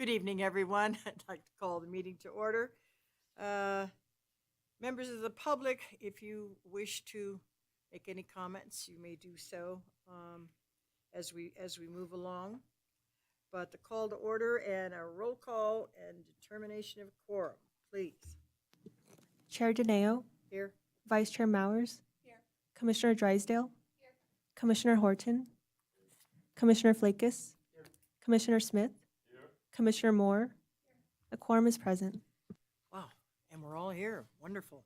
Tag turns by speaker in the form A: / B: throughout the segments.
A: Good evening, everyone. I'd like to call the meeting to order. Uh, Members of the public, if you wish to make any comments, you may do so as we move along. But the call to order and a roll call and determination of quorum, please.
B: Chair Dineo,
A: Here.
B: Vice Chair Mowers,
A: Here.
B: Commissioner Drysdale, Commissioner Horton, Commissioner Flakes, Commissioner Smith, Commissioner Moore. A quorum is present.
A: Wow, and we're all here. Wonderful.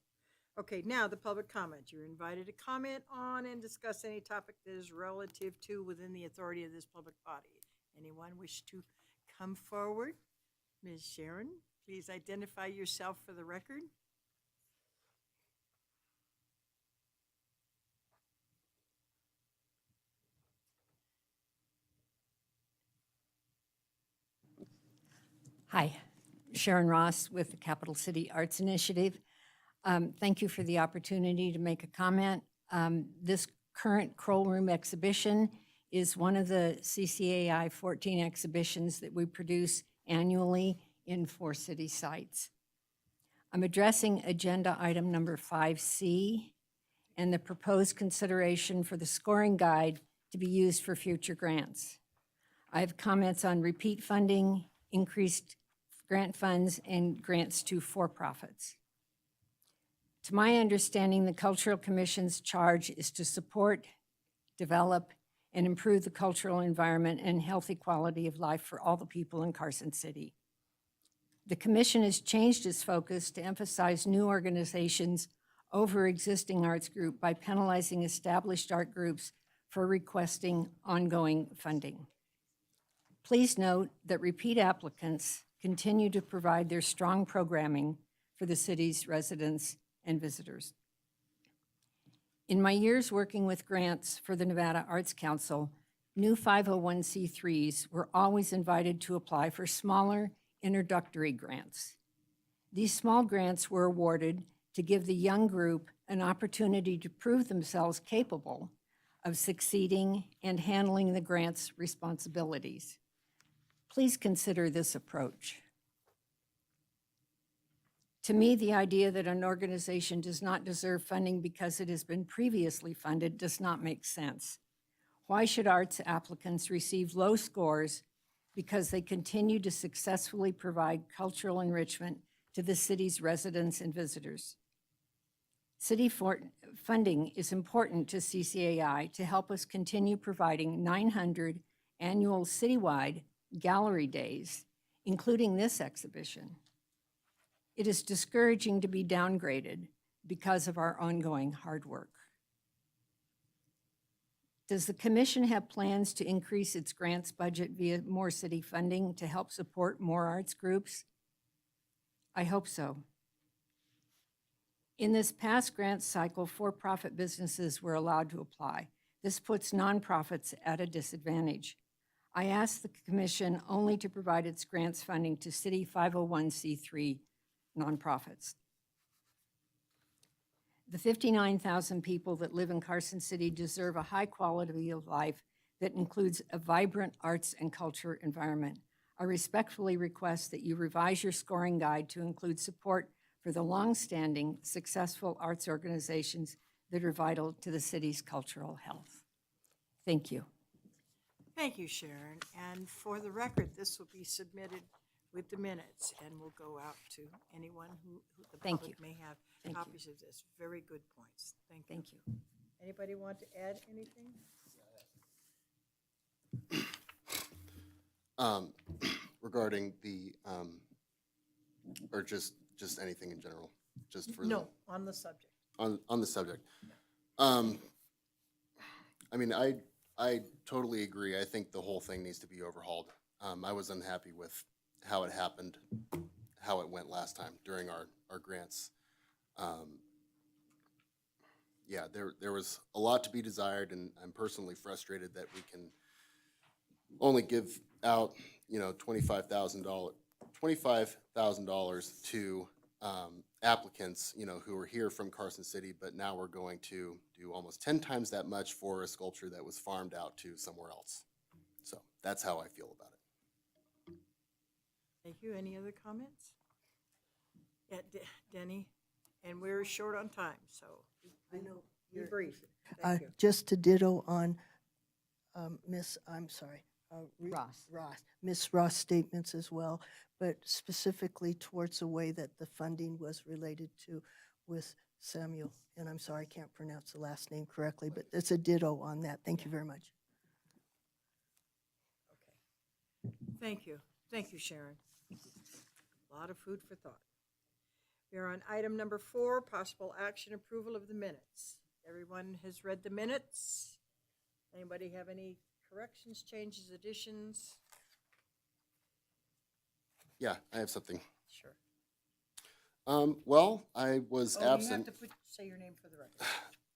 A: Okay, now the public comment. You're invited to comment on and discuss any topic that is relative to within the authority of this public body. Anyone wish to come forward? Ms. Sharon, please identify yourself for the record.
C: Hi, Sharon Ross with the Capital City Arts Initiative. Thank you for the opportunity to make a comment. This current Kroll Room exhibition is one of the CCAI 14 exhibitions that we produce annually in 4 city sites. I'm addressing agenda item number 5C and the proposed consideration for the scoring guide to be used for future grants. I have comments on repeat funding, increased grant funds, and grants to for-profits. To my understanding, the Cultural Commission's charge is to support, develop, and improve the cultural environment and healthy quality of life for all the people in Carson City. The Commission has changed its focus to emphasize new organizations over existing arts group by penalizing established art groups for requesting ongoing funding. Please note that repeat applicants continue to provide their strong programming for the city's residents and visitors. In my years working with grants for the Nevada Arts Council, new 501c3s were always invited to apply for smaller introductory grants. These small grants were awarded to give the young group an opportunity to prove themselves capable of succeeding and handling the grant's responsibilities. Please consider this approach. To me, the idea that an organization does not deserve funding because it has been previously funded does not make sense. Why should arts applicants receive low scores because they continue to successfully provide cultural enrichment to the city's residents and visitors? City funding is important to CCAI to help us continue providing 900 annual citywide gallery days, including this exhibition. It is discouraging to be downgraded because of our ongoing hard work. Does the Commission have plans to increase its grants budget via more city funding to help support more arts groups? I hope so. In this past grant cycle, for-profit businesses were allowed to apply. This puts nonprofits at a disadvantage. I asked the Commission only to provide its grants funding to city 501c3 nonprofits. The 59,000 people that live in Carson City deserve a high quality of life that includes a vibrant arts and culture environment. I respectfully request that you revise your scoring guide to include support for the long-standing, successful arts organizations that are vital to the city's cultural health. Thank you.
A: Thank you, Sharon. And for the record, this will be submitted with the minutes and will go out to anyone who the
C: Thank
A: public
C: you.
A: may have
C: Thank you.
A: copies of this. Very good points. Thank you.
C: Thank you.
A: Anybody want to add anything?
D: Regarding the, or just anything in general, just for
A: No, on the subject.
D: on the subject. I mean, I totally agree. I think the whole thing needs to be overhauled. I was unhappy with how it happened, how it went last time during our grants. Yeah, there was a lot to be desired, and I'm personally frustrated that we can only give out, $25,000 to applicants, who are here from Carson City, but now we're going to do almost 10 times that much for a sculpture that was farmed out to somewhere else. So that's how I feel about it.
A: Thank you. Any other comments? Yeah, Denny, and we're short on time, so
E: I know.
A: be
E: you're-
A: brief. Thank you.
E: Just to ditto on Miss, I'm sorry.
C: Ross.
E: Miss Ross' statements as well, but specifically towards the way that the funding was related to with Samuel. And I'm sorry, I can't pronounce the last name correctly, but it's a ditto on that. Thank you very much.
A: Okay. Thank you. Thank you, Sharon. A lot of food for thought. We are on item number 4, possible action approval of the minutes. Everyone has read the minutes. Anybody have any corrections, changes, additions?
D: Yeah, I have something.
A: Sure.
D: Well, I was
A: Oh, you have
D: absent.
A: to say your name for the record.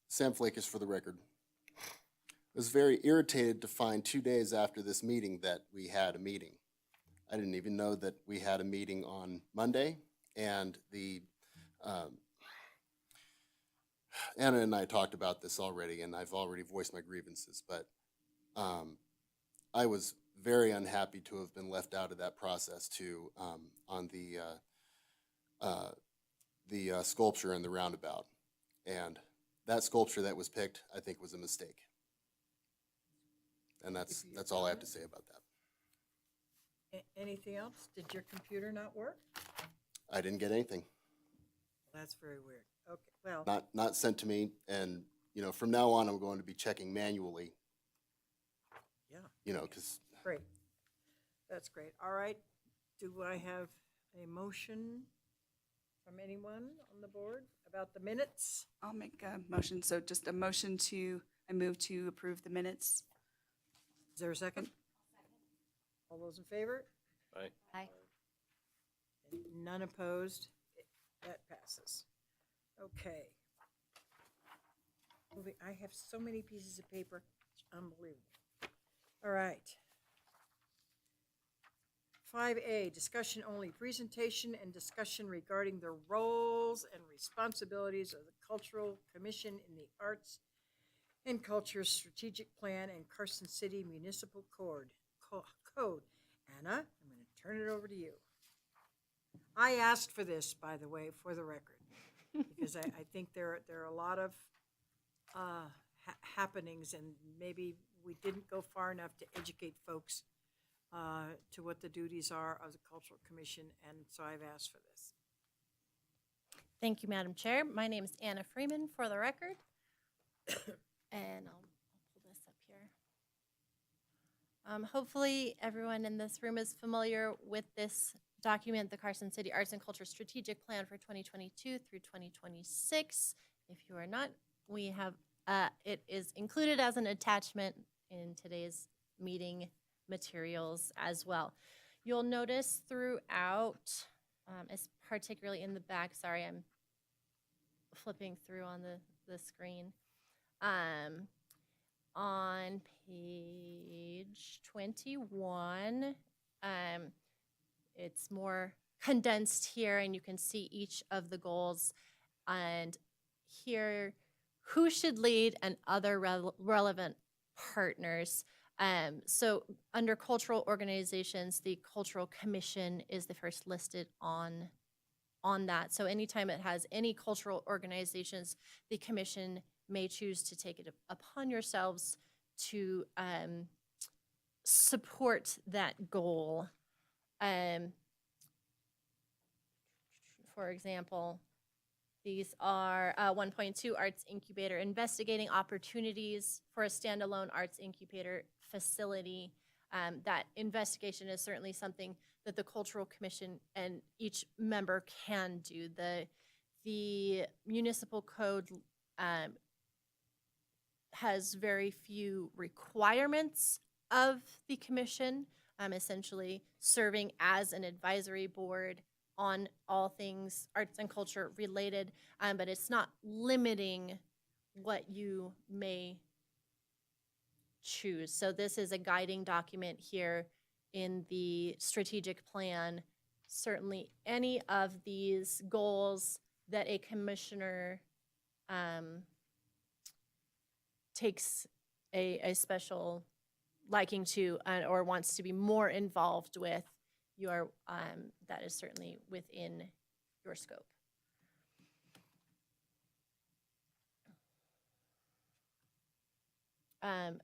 D: Sam Flakus for the record. Was very irritated to find 2 days after this meeting that we had a meeting. I didn't even know that we had a meeting on Monday, and Anna and I talked about this already, and I've already voiced my grievances, but I was very unhappy to have been left out of that process too, on the sculpture in the roundabout. And that sculpture that was picked, I think, was a mistake. And that's all I have to say about that.
A: Anything else? Did your computer not work?
D: I didn't get anything,
A: That's very weird. Okay, well,
D: not sent to me, and, from now on, I'm going to be checking manually,
A: yeah,
D: because
A: great. That's great. All right. Do I have a motion from anyone on the board about the minutes?
F: I'll make a motion. So just a motion I move to approve the minutes.
A: Is there a second? All those in favor?
C: Aye.
A: None opposed? That passes. Okay. I have so many pieces of paper, it's unbelievable. All right. 5A, discussion only, presentation and discussion regarding the roles and responsibilities of the Cultural Commission in the Arts and Culture Strategic Plan and Carson City Municipal Code. Anna, I'm going to turn it over to you. I asked for this, by the way, for the record, because I think there are a lot of happenings, and maybe we didn't go far enough to educate folks to what the duties are of the Cultural Commission, and so I've asked for this.
G: Thank you, Madam Chair. My name is Anna Freeman, for the record. And I'll pull this up here. Hopefully, everyone in this room is familiar with this document, the Carson City Arts and Culture Strategic Plan for 2022 through 2026. If you are not, we have, it is included as an attachment in today's meeting materials as well. You'll notice throughout, particularly in the back, sorry, I'm flipping through on the screen. On page 21, it's more condensed here, and you can see each of the goals, and here who should lead and other relevant partners. So under cultural organizations, the Cultural Commission is the first listed on that. So anytime it has any cultural organizations, the commission may choose to take it upon yourselves to support that goal. For example, these are 1.2 Arts Incubator, investigating opportunities for a standalone arts incubator facility. That investigation is certainly something that the Cultural Commission and each member can do. The municipal code has very few requirements of the commission, essentially serving as an advisory board on all things arts and culture related, but it's not limiting what you may choose. So this is a guiding document here in the strategic plan. Certainly any of these goals that a commissioner takes a special liking to or wants to be more involved with you are, that is certainly within your scope. Um,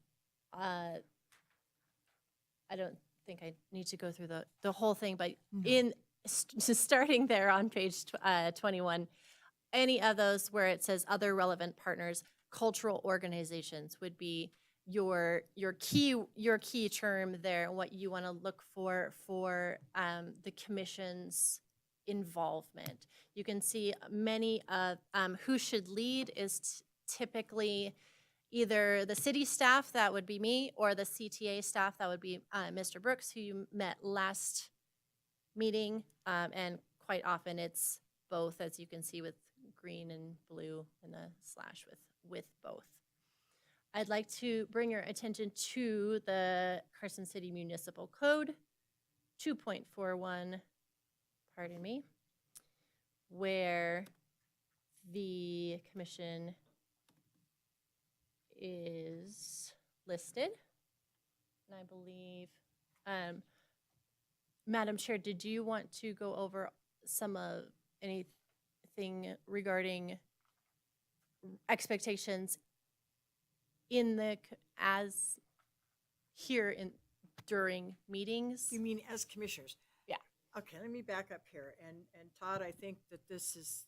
G: uh, I don't think I need to go through the whole thing, but starting there on page 21, any of those where it says other relevant partners, cultural organizations would be your key term there, and what you want to look for the commission's involvement. You can see many of who should lead is typically either the city staff, that would be me, or the CTA staff, that would be Mr. Brooks, who you met last meeting, and quite often it's both, as you can see with green and blue and the slash with both. I'd like to bring your attention to the Carson City Municipal Code 2.41, pardon me, where the commission is listed. And I believe, Madam Chair, did you want to go over some of anything regarding expectations in the, as here in, during meetings?
A: You mean as commissioners?
G: Yeah.
A: Okay, let me back up here. And Todd, I think that this is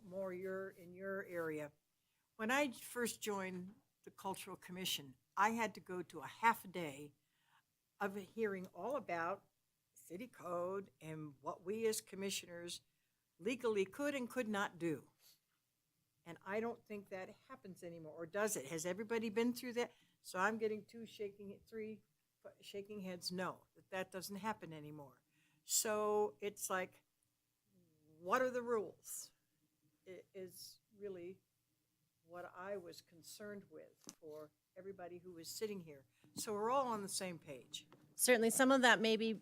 A: more in your area. When I first joined the Cultural Commission, I had to go to a half a day of a hearing all about city code and what we as commissioners legally could and could not do. And I don't think that happens anymore, or does it? Has everybody been through that? So I'm getting three shaking heads, no, that doesn't happen anymore. So it's like, what are the rules? It is really what I was concerned with for everybody who was sitting here. So we're all on the same page.
G: Certainly, some of that may be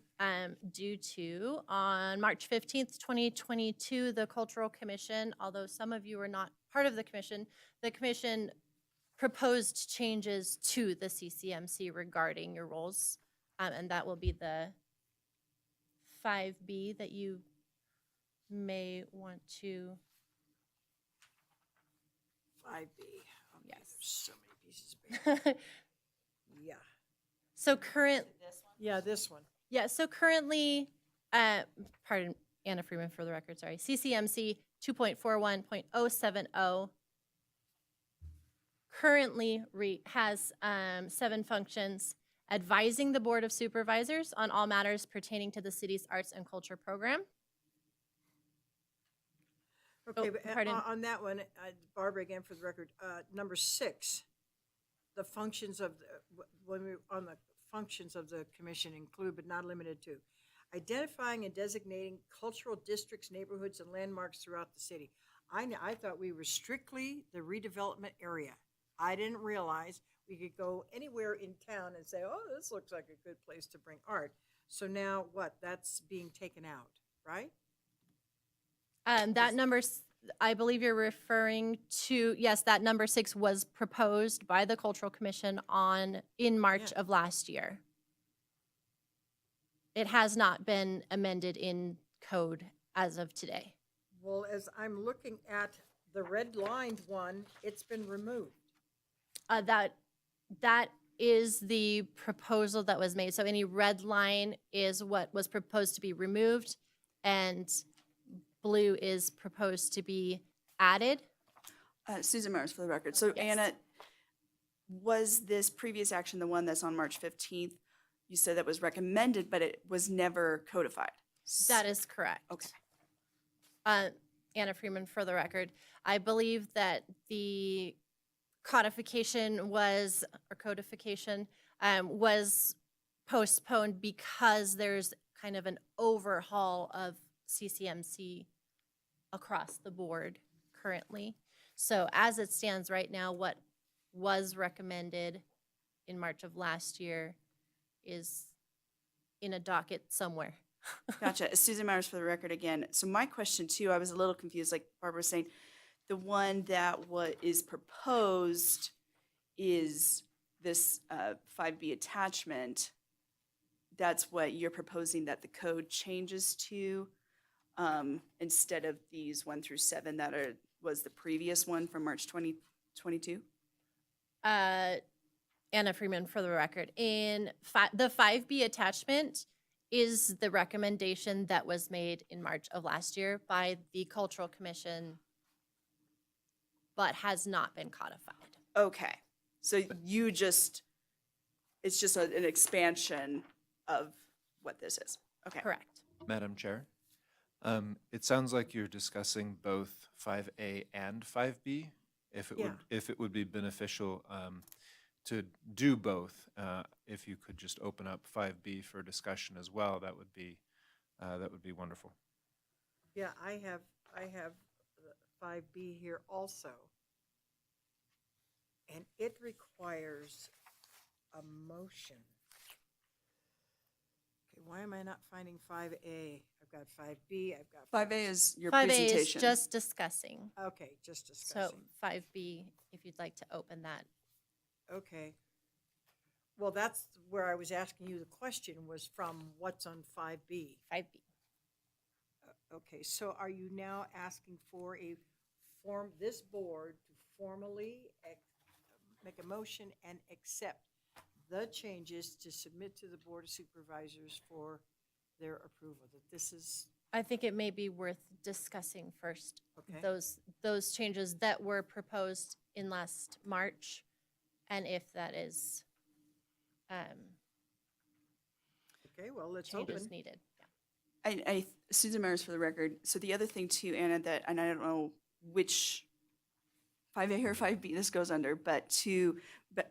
G: due to, on March 15th, 2022, the Cultural Commission, although some of you are not part of the commission proposed changes to the CCMC regarding your roles, and that will be the 5B that you may want to.
A: 5B. Okay,
G: Yes.
A: there's so many pieces of paper. Yeah.
G: So
A: Yeah, this one.
G: Yeah, so currently, pardon, Anna Freeman for the record, sorry, CCMC 2.41.070 currently has 7 functions: advising the Board of Supervisors on all matters pertaining to the city's arts and culture program.
A: Okay,
G: Oh,
A: but
G: pardon.
A: on that one, Barbara, again for the record, number 6, the functions of, when we, on the functions of the commission include but not limited to identifying and designating cultural districts, neighborhoods, and landmarks throughout the city. I thought we were strictly the redevelopment area. I didn't realize we could go anywhere in town and say, oh, this looks like a good place to bring art. So now what? That's being taken out, right?
G: That number, I believe you're referring to, yes, that number 6 was proposed by the Cultural Commission in March
A: Yeah.
G: of last year. It has not been amended in code as of today.
A: Well, as I'm looking at the red lined one, it's been removed.
G: That is the proposal that was made. So any red line is what was proposed to be removed, and blue is proposed to be added.
F: Susan Meyers for the record. So
G: Yes.
F: Anna, was this previous action the one that's on March 15th? You said that was recommended, but it was never codified.
G: That is correct.
F: Okay.
G: Anna Freeman for the record. I believe that the codification was postponed because there's kind of an overhaul of CCMC across the board currently. So as it stands right now, what was recommended in March of last year is in a docket somewhere.
F: Gotcha. Susan Myers for the record again. So my question too, I was a little confused, like Barbara was saying, the one that is proposed is this 5B attachment. that's what you're proposing that the code changes to, instead of these 1 through 7 that was the previous one from March 2022?
G: Anna Freeman for the record. The 5B attachment is the recommendation that was made in March of last year by the Cultural Commission, but has not been codified.
F: Okay, so it's just an expansion of what this is. Okay.
G: Correct.
H: Madam Chair, it sounds like you're discussing both 5A and 5B.
A: Yeah.
H: If it would be beneficial to do both, if you could just open up 5B for discussion as well, that would be wonderful.
A: Yeah, I have 5B here also. And it requires a motion. Okay, why am I not finding 5A? I've got 5B, I've got.
F: 5A is your
G: 5A is
F: presentation.
G: just discussing.
A: Okay, just
G: So
A: discussing.
G: 5B, if you'd like to open that.
A: Okay. Well, that's where I was asking you the question, was from what's on 5B.
G: 5B.
A: Okay, so are you now asking for this board to formally make a motion and accept the changes to submit to the Board of Supervisors for their approval, that this is,
G: I think it may be worth discussing first
A: okay?
G: those changes that were proposed in last March, and if that is
A: Okay, well, let's open.
G: changes needed. Yeah.
F: Susan Myers for the record. So the other thing too, Anna, that, and I don't know which 5A or 5B this goes under, but to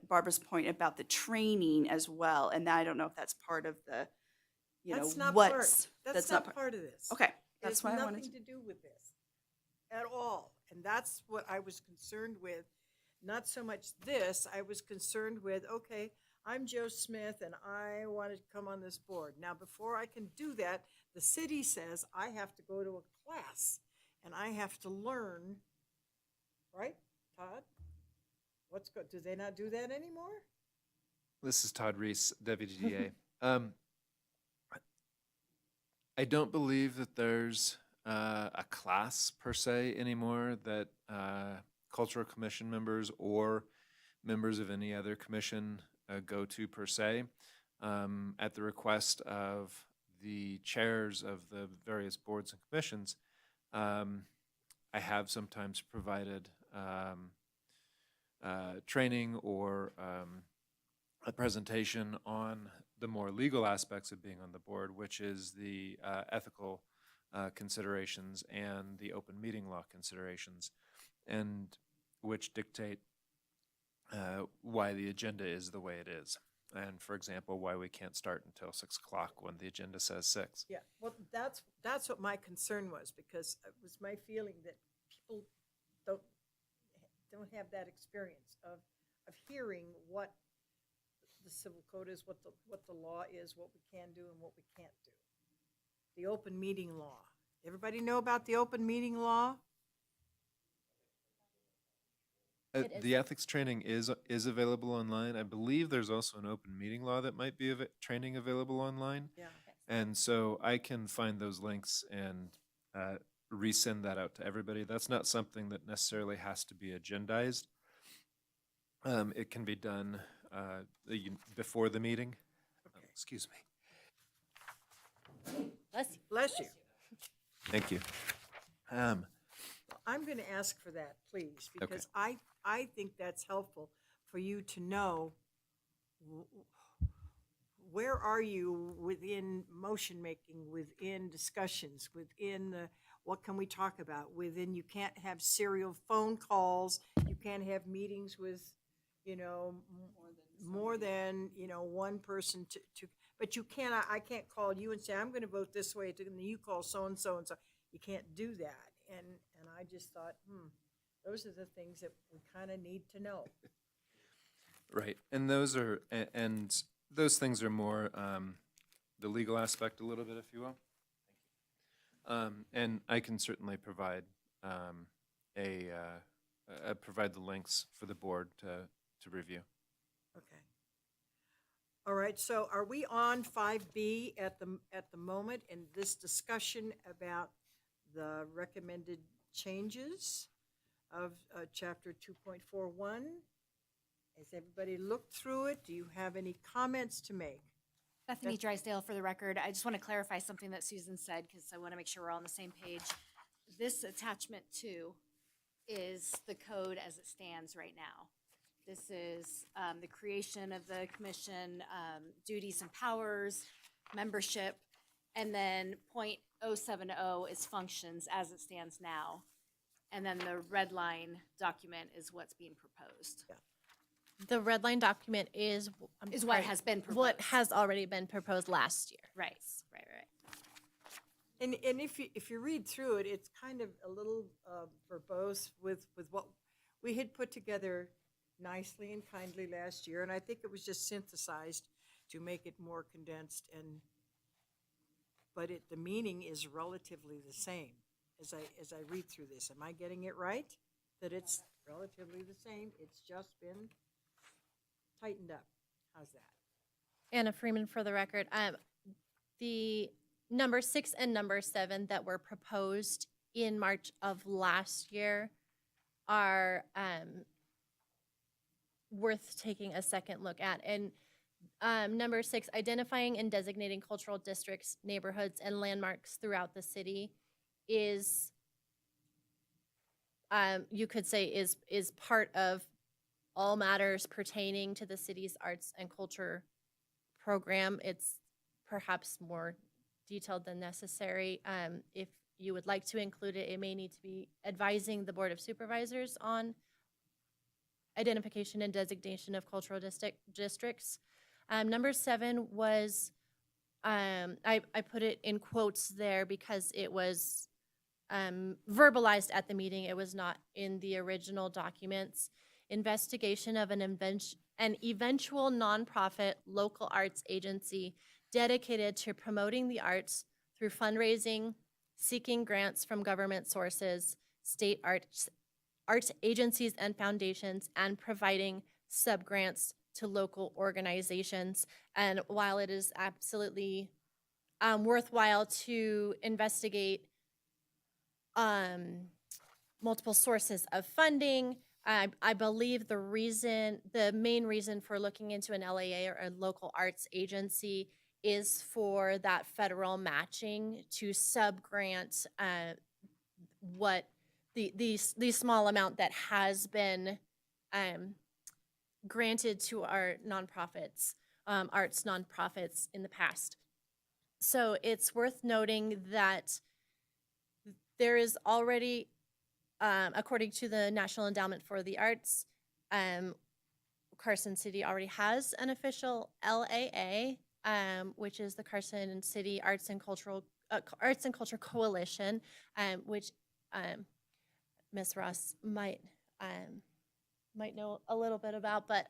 F: Barbara's point about the training as well, and I don't know if that's part of the,
A: That's not
F: what's.
A: part, that's not part of this.
F: Okay,
A: It
F: that's
A: has
F: why I wanted
A: nothing to do with this at all. And that's what I was concerned with. Not so much this, I was concerned with, okay, I'm Joe Smith and I wanted to come on this board. Now, before I can do that, the city says I have to go to a class and I have to learn, right, Todd? Do they not do that anymore?
H: This is Todd Reese, Deputy DA. I don't believe that there's a class per se anymore that Cultural Commission members or members of any other commission go to per se. At the request of the chairs of the various boards and commissions, I have sometimes provided training or a presentation on the more legal aspects of being on the board, which is the ethical considerations and the open meeting law considerations, and which dictate why the agenda is the way it is. And for example, why we can't start until 6 o'clock when the agenda says 6.
A: Yeah, well, that's what my concern was, because it was my feeling that people don't have that experience of hearing what the civil code is, what the law is, what we can do and what we can't do. The open meeting law. Everybody know about the open meeting law?
G: It is.
H: The ethics training is available online. I believe there's also an open meeting law that might be training available online.
A: Yeah.
H: And so I can find those links and resend that out to everybody. That's not something that necessarily has to be agendized. It can be done before the meeting.
A: Okay.
H: Excuse me.
G: Bless you.
A: Bless you.
H: Thank you.
A: I'm going to ask for that, please, because I think that's helpful for you to know where are you within motion making, within discussions, within what can we talk about, within, you can't have serial phone calls, you can't have meetings with, more than, one person to, but you cannot, I can't call you and say, I'm going to vote this way, and then you call so-and-so and so. You can't do that. And I just thought, those are the things that we kind of need to know.
H: Right, and those things are more the legal aspect a little bit, if you will. And I can certainly provide provide the links for the board to review.
A: Okay. All right, so are we on 5B at the moment in this discussion about the recommended changes of Chapter 2.41? Has everybody looked through it? Do you have any comments to make?
I: Bethany Drysdale, for the record. I just want to clarify something that Susan said, because I want to make sure we're all on the same page. This attachment 2 is the code as it stands right now. This is the creation of the commission, duties and powers, membership, and then .070 is functions as it stands now. And then the red line document is what's being proposed.
G: The red line document is.
I: Is what has been
G: What
I: proposed.
G: has already been proposed last year.
I: Right.
A: And if you read through it, it's kind of a little verbose with what we had put together nicely and kindly last year, and I think it was just synthesized to make it more condensed, but the meaning is relatively the same as I read through this. Am I getting it right? That it's relatively the same, it's just been tightened up. How's that?
G: Anna Freeman for the record. The number 6 and number 7 that were proposed in March of last year are worth taking a second look at. And number 6, identifying and designating cultural districts, neighborhoods, and landmarks throughout the city is, you could say, is part of all matters pertaining to the city's arts and culture program. It's perhaps more detailed than necessary. If you would like to include it, it may need to be advising the Board of Supervisors on identification and designation of cultural districts. Number 7 was, I put it in quotes there because it was verbalized at the meeting. It was not in the original documents. Investigation of an eventual nonprofit local arts agency dedicated to promoting the arts through fundraising, seeking grants from government sources, state arts agencies and foundations, and providing sub-grants to local organizations. And while it is absolutely worthwhile to investigate multiple sources of funding, I believe the main reason for looking into an LAA or a local arts agency is for that federal matching to sub-grant what the small amount that has been granted to our nonprofits, arts nonprofits in the past. So it's worth noting that there is already, according to the National Endowment for the Arts, Carson City already has an official LAA, which is the Carson City Arts and Culture Coalition, which Ms. Ross might know a little bit about, but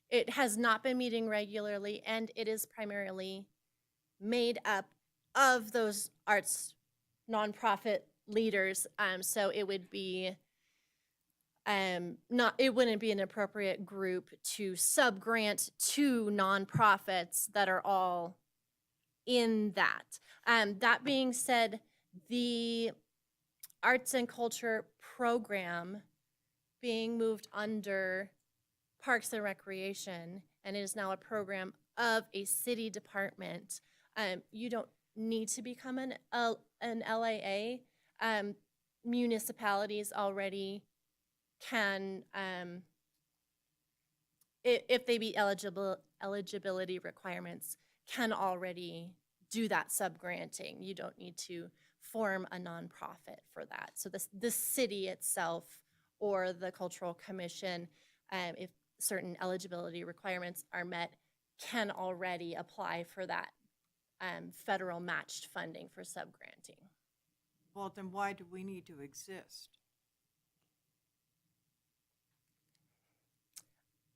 G: it has not been meeting regularly, and it is primarily made up of those arts nonprofit leaders. So it would be it wouldn't be an appropriate group to sub-grant to nonprofits that are all in that. That being said, the arts and culture program being moved under Parks and Recreation, and it is now a program of a city department. You don't need to become an LAA. Municipalities already can, if they meet eligibility requirements, can already do that sub-granting. You don't need to form a nonprofit for that. So the city itself or the Cultural Commission, if certain eligibility requirements are met, can already apply for that federal matched funding for sub-granting.
A: Well, then why do we need to exist?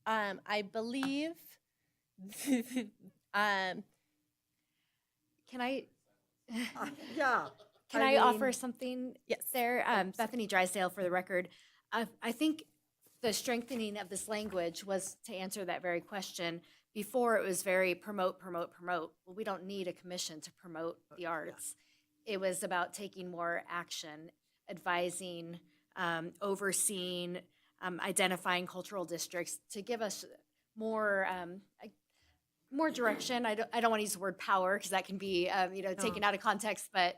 G: I believe,
I: Can I?
A: Yeah.
I: Can I offer something
G: Yes.
I: there? Bethany Drysdale, for the record. I think the strengthening of this language was to answer that very question. Before, it was very promote, promote, promote. Well, we don't need a commission to promote the arts. It was about taking more action, advising, overseeing, identifying cultural districts to give us more, more direction. I don't want to use the word power because that can be, taken out of context, but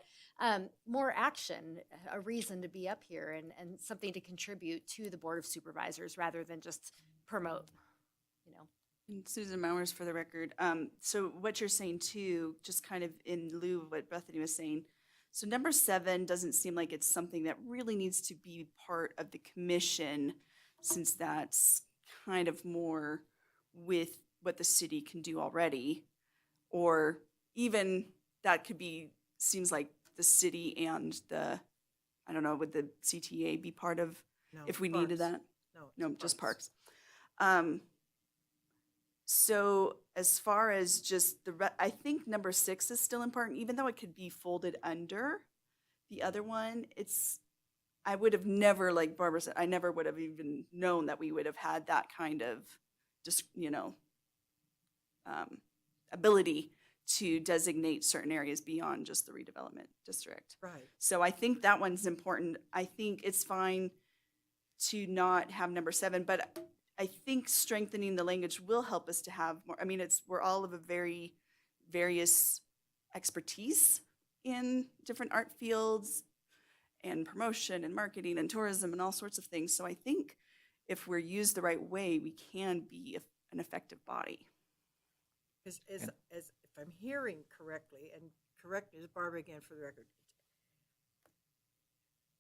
I: more action, a reason to be up here and something to contribute to the Board of Supervisors rather than just promote, you know.
F: And Susan Mowers, for the record. So what you're saying too, just kind of in lieu of what Bethany was saying. So number 7 doesn't seem like it's something that really needs to be part of the commission, since that's kind of more with what the city can do already. Or even that could be, seems like the city and the, I don't know, would the CTA be part of,
A: No,
F: if we needed
A: parks.
F: that?
A: No,
F: No, just parks. So as far as just I think number 6 is still important, even though it could be folded under the other one. I would have never, like Barbara said, I never would have even known that we would have had that kind of just, ability to designate certain areas beyond just the redevelopment district.
A: Right.
F: So I think that one's important. I think it's fine to not have number 7, but I think strengthening the language will help us to have more. I mean, we're all of a very various expertise in different art fields and promotion and marketing and tourism and all sorts of things. So I think if we're used the right way, we can be an effective body.
A: As if I'm hearing correctly, and correct Ms. Barbara again for the record,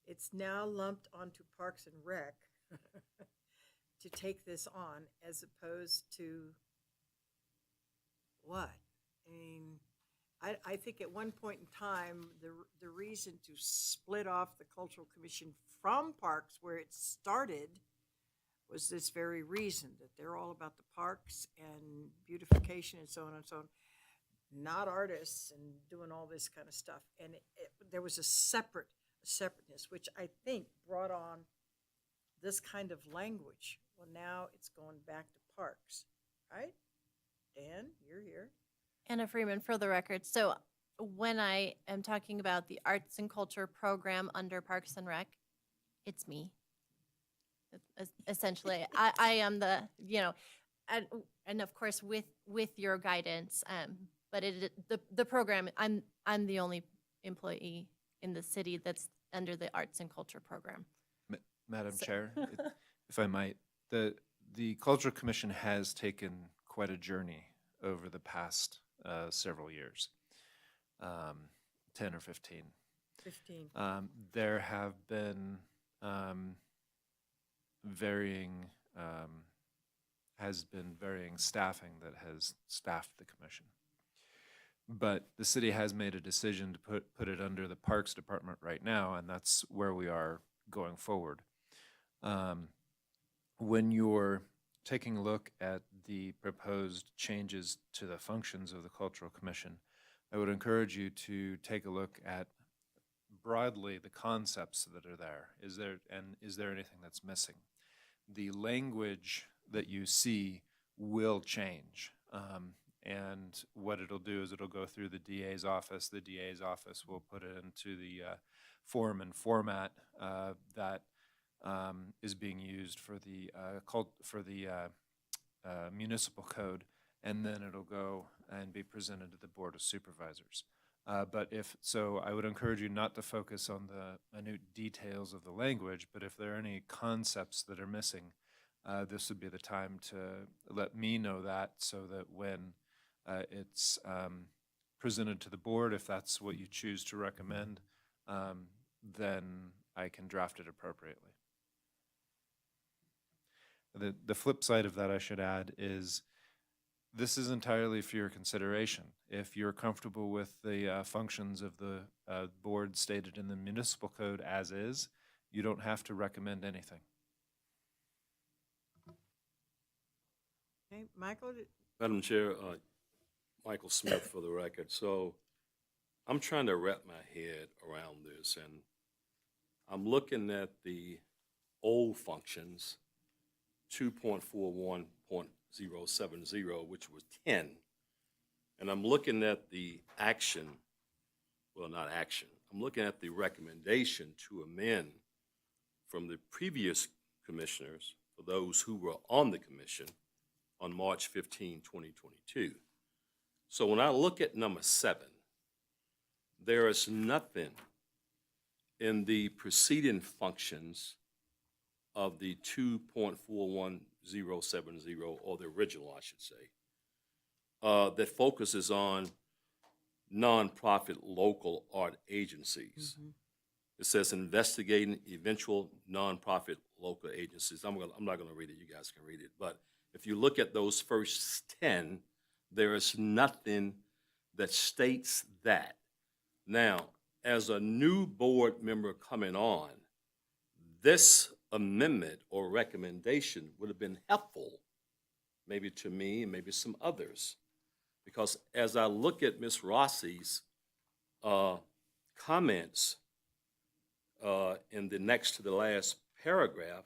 A: it's now lumped onto Parks and Rec to take this on, as opposed to what? I mean, I think at one point in time, the reason to split off the Cultural Commission from Parks, where it started, was this very reason, that they're all about the parks and beautification and so on and so on, not artists and doing all this kind of stuff. And there was a separateness, which I think brought on this kind of language. Well, now it's going back to parks, right? Dan, you're here.
G: Anna Freeman, for the record. So when I am talking about the arts and culture program under Parks and Rec, it's me. Essentially, I am the, and of course with your guidance, but the program, I'm the only employee in the city that's under the arts and culture program.
H: Madam
G: So-
H: Chair, if I might, the Cultural Commission has taken quite a journey over the past several years, 10 or 15.
A: 15.
H: There have been varying staffing that has staffed the commission. But the city has made a decision to put it under the Parks Department right now, and that's where we are going forward. When you're taking a look at the proposed changes to the functions of the Cultural Commission, I would encourage you to take a look at broadly the concepts that are there. Is there anything that's missing? The language that you see will change. And what it'll do is it'll go through the DA's office. The DA's office will put it into the form and format that is being used for the municipal code, and then it'll go and be presented to the Board of Supervisors. But I would encourage you not to focus on the minute details of the language, but if there are any concepts that are missing, this would be the time to let me know that, so that when it's presented to the board, if that's what you choose to recommend, then I can draft it appropriately. The flip side of that, I should add, is this is entirely for your consideration. If you're comfortable with the functions of the board stated in the municipal code as is, you don't have to recommend anything.
A: Okay, Michael,
J: Madam Chair, Michael Smith for the record. So I'm trying to wrap my head around this, and I'm looking at the old functions 2.41.070, which was 10. And I'm looking at the action, well, not action, I'm looking at the recommendation to amend from the previous commissioners, for those who were on the commission, on March 15, 2022. So when I look at number 7, there is nothing in the preceding functions of the 2.41070, or the original, I should say, that focuses on nonprofit local art agencies. It says investigating eventual nonprofit local agencies. I'm not going to read it. You guys can read it. But if you look at those first 10, there is nothing that states that. Now, as a new board member coming on, this amendment or recommendation would have been helpful, maybe to me and maybe some others. Because as I look at Ms. Rossi's comments in the next to the last paragraph,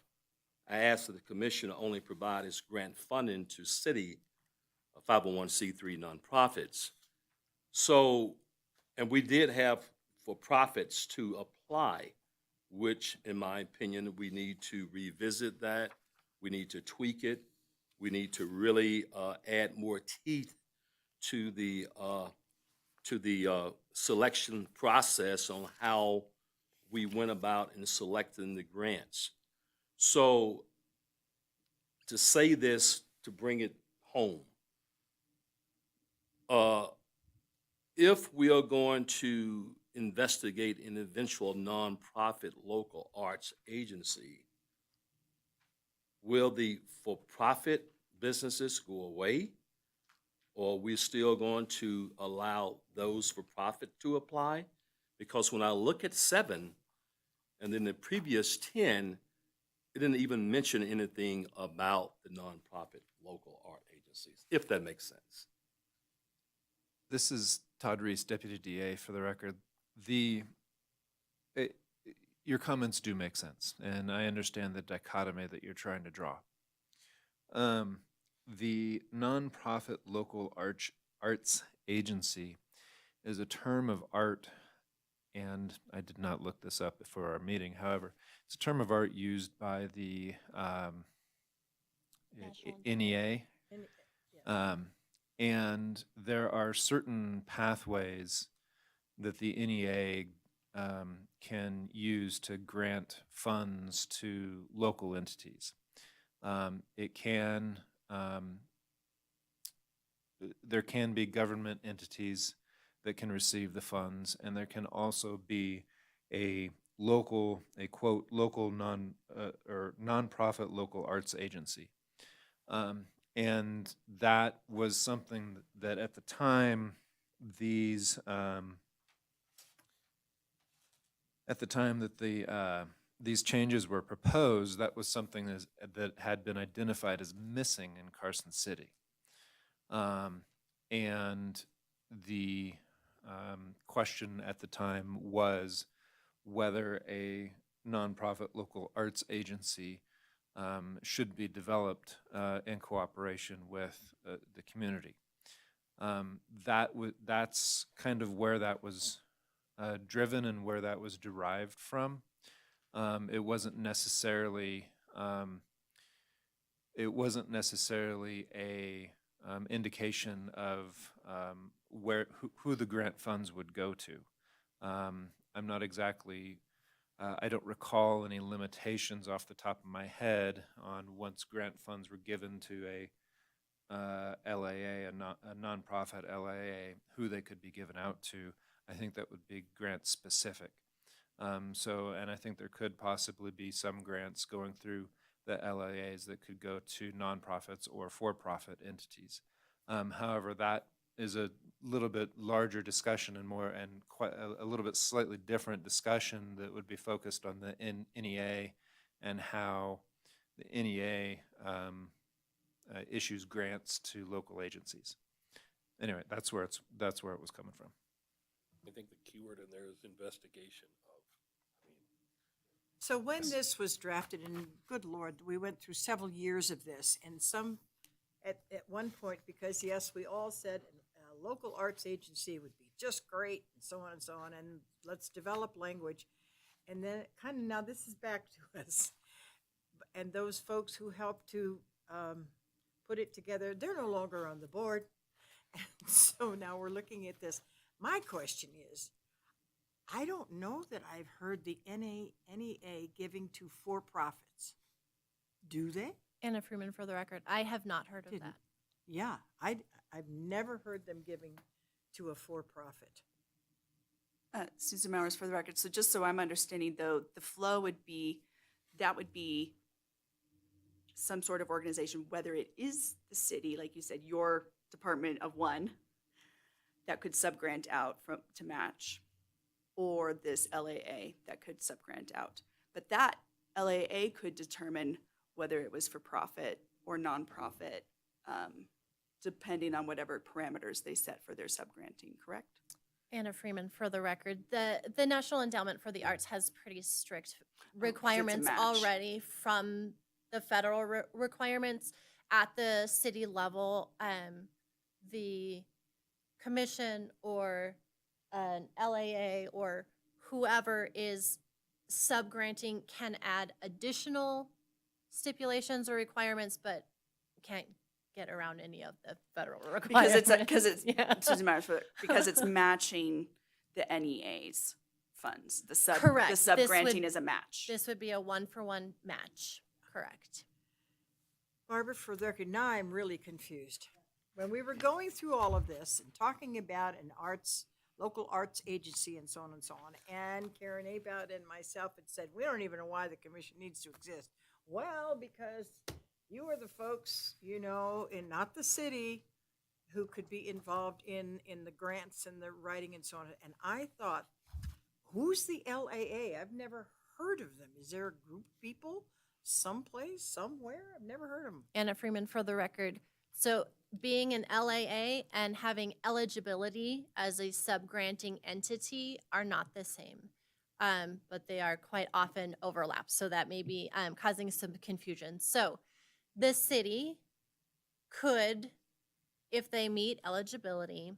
J: I asked that the commission only provide its grant funding to city 501c3 nonprofits. So, and we did have for profits to apply, which in my opinion, we need to revisit that. We need to tweak it. We need to really add more teeth to the selection process on how we went about in selecting the grants. So to say this, to bring it home, if we are going to investigate an eventual nonprofit local arts agency, will the for-profit businesses go away? Or are we still going to allow those for profit to apply? Because when I look at 7, and then the previous 10, it didn't even mention anything about the nonprofit local art agencies, if that makes sense.
H: This is Todd Reese, Deputy DA, for the record. Your comments do make sense, and I understand the dichotomy that you're trying to draw. The nonprofit local arts agency is a term of art, and I did not look this up before our meeting. However, it's a term of art used by the NEA. And there are certain pathways that the NEA can use to grant funds to local entities. There can be government entities that can receive the funds, and there can also be a quote, local nonprofit local arts agency. And that was something that at the time these changes were proposed, that was something that had been identified as missing in Carson City. And the question at the time was whether a nonprofit local arts agency should be developed in cooperation with the community. That's kind of where that was driven and where that was derived from. It wasn't necessarily a indication of who the grant funds would go to. I'm not exactly. I don't recall any limitations off the top of my head on once grant funds were given to a LAA, a nonprofit LAA, who they could be given out to. I think that would be grant specific. And I think there could possibly be some grants going through the LAAs that could go to nonprofits or for-profit entities. However, that is a little bit larger discussion and quite a little bit slightly different discussion that would be focused on the NEA and how the NEA issues grants to local agencies. Anyway, that's where it was coming from.
J: I think the keyword in there is investigation of.
A: So when this was drafted, and good Lord, we went through several years of this, and at one point, because yes, we all said a local arts agency would be just great, and so on, and let's develop language. And then it kind of, now this is back to us. And those folks who helped to put it together, they're no longer on the board. And so now we're looking at this. My question is, I don't know that I've heard the NEA giving to for-profits. Do they?
G: Anna Freeman for the record. I have not heard of
A: Didn't.
G: that.
A: Yeah, I've never heard them giving to a for-profit.
F: Susan Mowers for the record. So just so I'm understanding though, the flow would be, that would be some sort of organization, whether it is the city, like you said, your department of one, that could subgrant out to match, or this LAA that could subgrant out. But that LAA could determine whether it was for profit or nonprofit, depending on whatever parameters they set for their subgranting, correct?
G: Anna Freeman for the record. The National Endowment for the Arts has pretty strict requirements
F: match.
G: already from the federal requirements. At the city level, the commission or an LAA or whoever is subgranting can add additional stipulations or requirements, but can't get around any of the federal requirements. Yeah.
F: Susan Mowers for because it's matching the NEA's funds.
G: Correct.
F: The
G: This
F: subgranting
G: would-
F: is a match.
G: This would be a one-for-one match, correct.
A: Barbara, for the record, now I'm really confused. When we were going through all of this and talking about an local arts agency and so on, and Karen About and myself had said, we don't even know why the commission needs to exist. Well, because you are the folks, and not the city, who could be involved in the grants and the writing and so on. And I thought, who's the LAA? I've never heard of them. Is there a group of people someplace, somewhere? I've never heard of them.
G: Anna Freeman for the record. So being an LAA and having eligibility as a subgranting entity are not the same, but they are quite often overlapped. So that may be causing some confusion. So the city could, if they meet eligibility,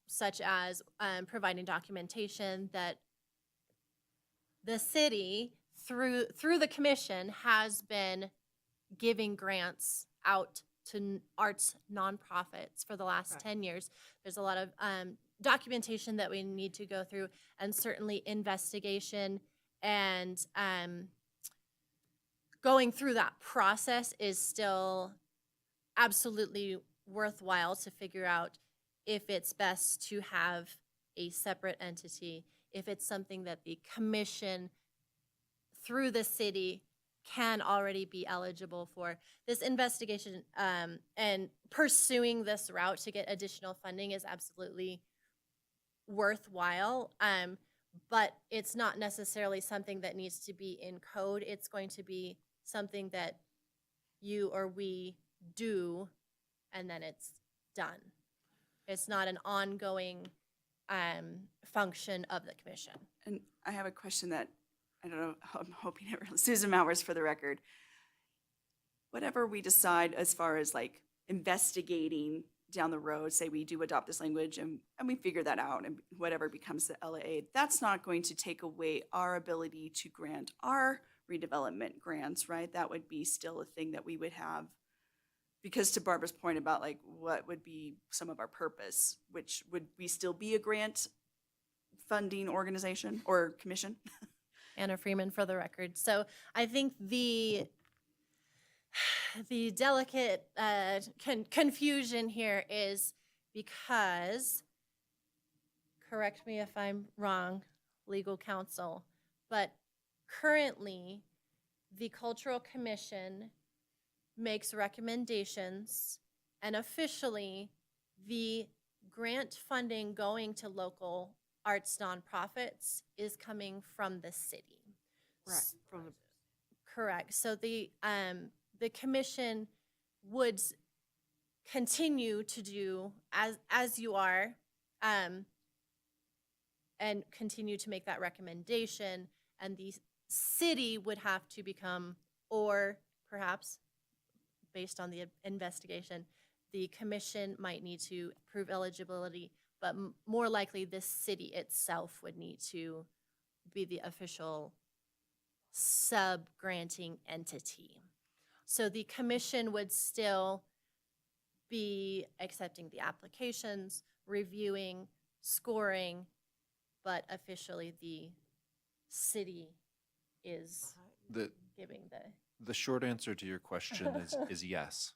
G: such as providing documentation that the city through the commission has been giving grants out to arts nonprofits for the last
A: Right.
G: 10 years. There's a lot of documentation that we need to go through, and certainly investigation and going through that process is still absolutely worthwhile to figure out if it's best to have a separate entity, if it's something that the commission through the city can already be eligible for. This investigation and pursuing this route to get additional funding is absolutely worthwhile, but it's not necessarily something that needs to be in code. It's going to be something that you or we do, and then it's done. It's not an ongoing function of the commission.
F: And I have a question that, I don't know, I'm hoping it, Susan Mowers for the record. Whatever we decide as far as like investigating down the road, say we do adopt this language and we figure that out and whatever becomes the LAA, that's not going to take away our ability to grant our redevelopment grants, right? That would be still a thing that we would have. Because to Barbara's point about like what would be some of our purpose, which would we still be a grant funding organization or commission?
G: Anna Freeman for the record. So I think the delicate confusion here is because, correct me if I'm wrong, legal counsel, but currently the Cultural Commission makes recommendations, and officially the grant funding going to local arts nonprofits is coming from the city.
A: Right, from the
G: Correct. So the commission would continue to do as you are, and continue to make that recommendation, and the city would have to become, or perhaps, based on the investigation, the commission might need to prove eligibility, but more likely the city itself would need to be the official sub-granting entity. So the commission would still be accepting the applications, reviewing, scoring, but officially the city is
H: The,
G: giving the.
H: the short answer to your question is yes.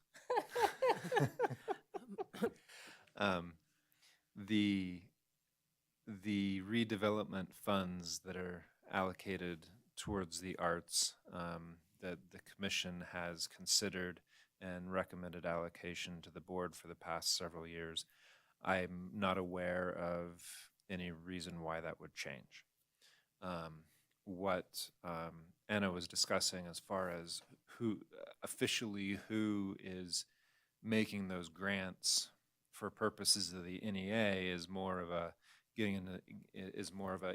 H: Um, the redevelopment funds that are allocated towards the arts, that the commission has considered and recommended allocation to the board for the past several years, I'm not aware of any reason why that would change. What Anna was discussing as far as who who is making those grants for purposes of the NEA is more of a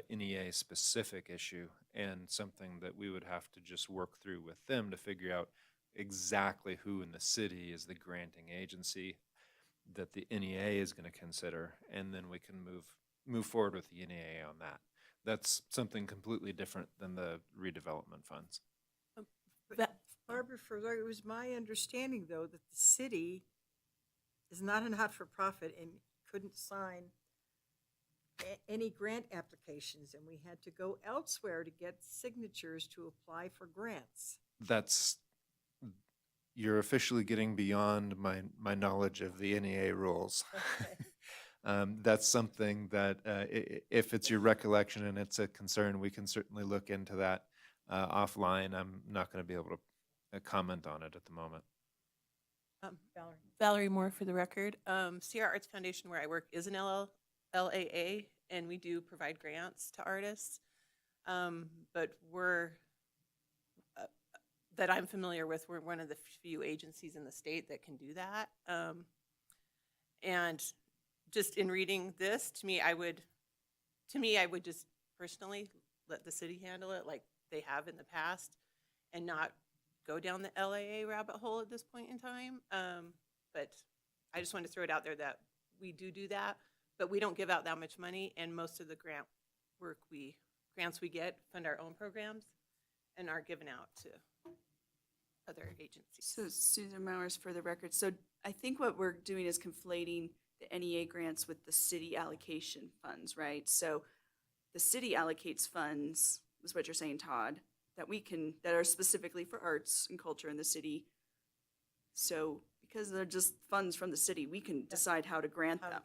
H: NEA specific issue, and something that we would have to just work through with them to figure out exactly who in the city is the granting agency that the NEA is going to consider, and then we can move forward with the NEA on that. That's something completely different than the redevelopment funds.
A: Barbara, it was my understanding, though, that the city is not a not-for-profit and couldn't sign any grant applications, and we had to go elsewhere to get signatures to apply for grants.
H: You're officially getting beyond my knowledge of the NEA rules. That's something that, if it's your recollection and it's a concern, we can certainly look into that offline. I'm not going to be able to comment on it at the moment.
A: Valerie?
K: Valerie Moore for the record. Sierra Arts Foundation, where I work, is an LAA, and we do provide grants to artists. But that I'm familiar with, we're one of the few agencies in the state that can do that. And just in reading this, to me, I would just personally let the city handle it like they have in the past and not go down the LAA rabbit hole at this point in time. But I just wanted to throw it out there that we do that, but we don't give out that much money, and most of the grants we get fund our own programs and are given out to other agencies.
F: So Susan Mowers for the record. So I think what we're doing is conflating the NEA grants with the city allocation funds, right? So the city allocates funds, is what you're saying, Todd, that are specifically for arts and culture in the city. So because they're just funds from the city, we can decide how to grant them.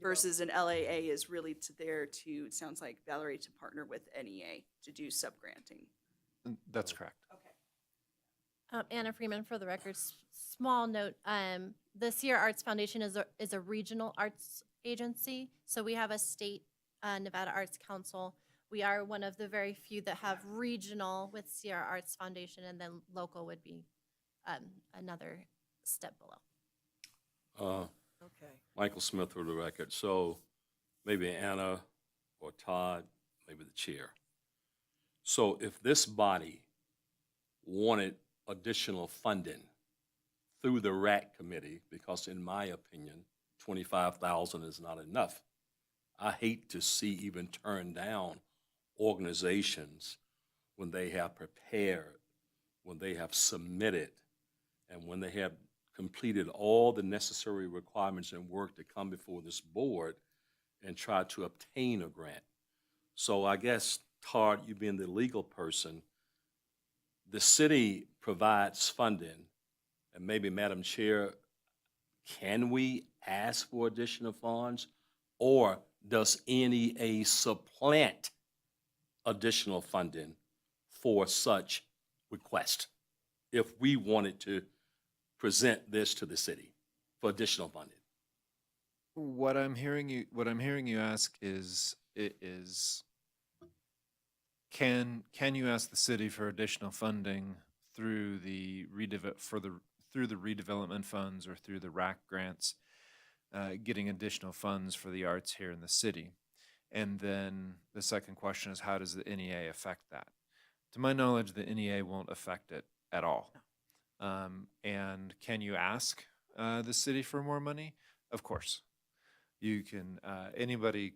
F: Versus an LAA is really it sounds like, Valerie, to partner with NEA to do sub-granting.
H: That's correct.
G: Anna Freeman for the record. Small note, the Sierra Arts Foundation is a regional arts agency. So we have a state Nevada Arts Council. We are one of the very few that have regional with Sierra Arts Foundation, and then local would be another step below.
A: Okay.
J: Michael Smith for the record. So maybe Anna or Todd, maybe the chair. So if this body wanted additional funding through the RAC committee, because in my opinion, 25,000 is not enough. I hate to see even turn down organizations when they have prepared, when they have submitted, and when they have completed all the necessary requirements and work to come before this board and try to obtain a grant. So I guess, Todd, you being the legal person, the city provides funding, and maybe Madam Chair, can we ask for additional funds, or does NEA supplant additional funding for such request if we wanted to present this to the city for additional funding?
H: What I'm hearing you ask is can you ask the city for additional funding through the redevelopment funds or through the RAC grants, getting additional funds for the arts here in the city? And then the second question is, how does the NEA affect that? To my knowledge, the NEA won't affect it at all. And can you ask the city for more money? Of course. You can, anybody,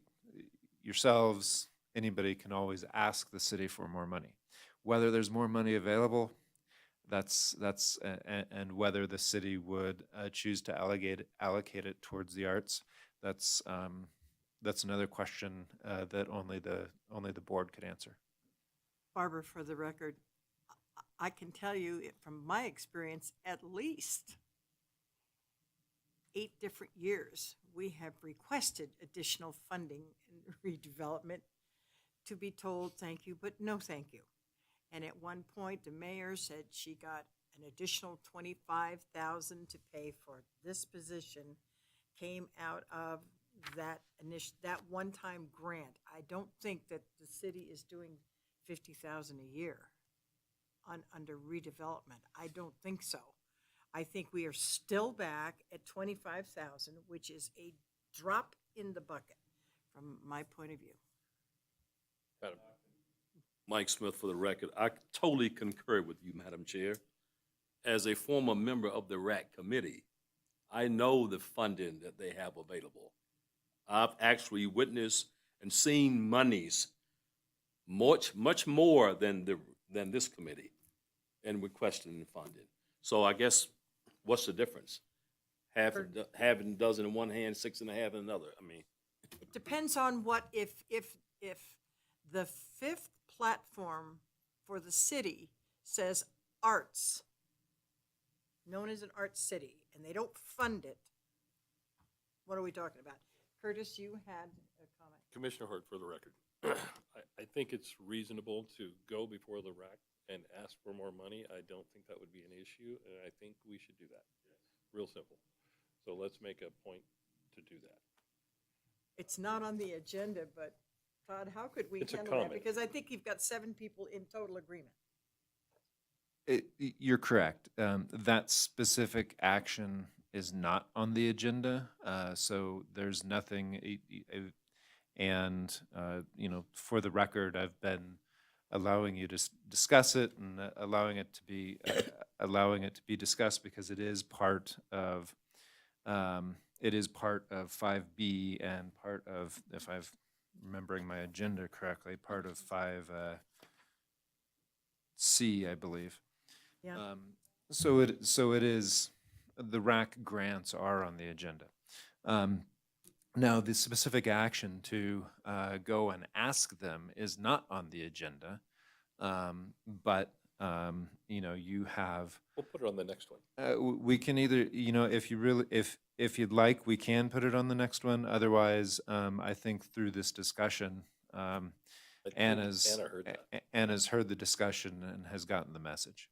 H: yourselves, anybody can always ask the city for more money. Whether there's more money available, and whether the city would choose to allocate it towards the arts, that's another question that only the board could answer.
A: Barbara, for the record, I can tell you from my experience, at least 8 different years, we have requested additional funding and redevelopment to be told thank you, but no thank you. And at one point, the mayor said she got an additional $25,000 to pay for this position, came out of that one-time grant. I don't think that the city is doing $50,000 a year under redevelopment. I don't think so. I think we are still back at $25,000, which is a drop in the bucket from my point of view.
J: Mike Smith for the record. I totally concur with you, Madam Chair. As a former member of the RAC committee, I know the funding that they have available. I've actually witnessed and seen monies much more than this committee and requesting funding. So I guess, what's the difference? Having a dozen in one hand, 6 and a half in another. I mean,
A: It depends on what, if the 5th platform for the city says arts, known as an arts city, and they don't fund it, what are we talking about? Curtis, you had a comment.
L: Commissioner Hart, for the record, I think it's reasonable to go before the RAC and ask for more money. I don't think that would be an issue, and I think we should do that. Real simple. So let's make a point to do that.
A: It's not on the agenda, but Todd, how could we
L: It's a
A: handle that?
L: comment.
A: Because I think you've got 7 people in total agreement.
H: You're correct. That specific action is not on the agenda, so there's nothing, and, for the record, I've been allowing you to discuss it and allowing it to be discussed because it is part of 5B and part of, if I'm remembering my agenda correctly, part of 5C, I believe.
A: Yeah.
H: So it is, the RAC grants are on the agenda. Now, the specific action to go and ask them is not on the agenda, but, you have,
L: We'll put it on the next one.
H: we can either, if you really, if you'd like, we can put it on the next one. Otherwise, I think through this discussion,
L: I think
H: Anna's
L: Anna heard that.
H: Anna's heard the discussion and has gotten the message.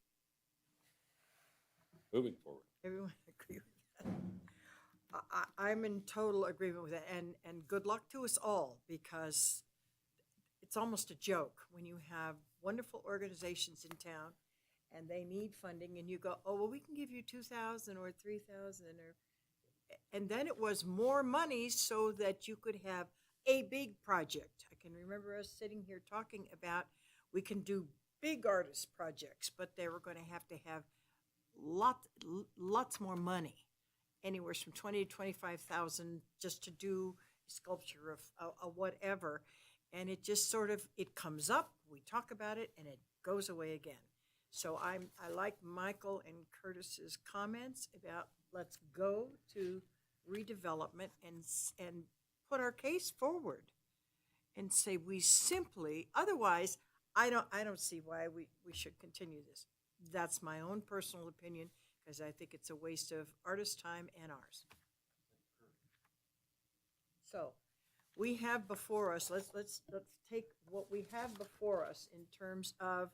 L: Moving forward.
A: Everyone agree with that? I'm in total agreement with that, and good luck to us all, because it's almost a joke when you have wonderful organizations in town and they need funding and you go, oh, well, we can give you 2,000 or 3,000, and then it was more money so that you could have a big project. I can remember us sitting here talking about, we can do big artist projects, but they were going to have lots more money, anywhere from 20 to 25,000 just to do sculpture of a whatever, and it just sort of, it comes up, we talk about it, and it goes away again. So I like Michael and Curtis's comments about let's go to redevelopment and put our case forward and say we simply, otherwise I don't see why we should continue this. That's my own personal opinion, because I think it's a waste of artists' time and ours. So, we have before us, let's take what we have before us in terms of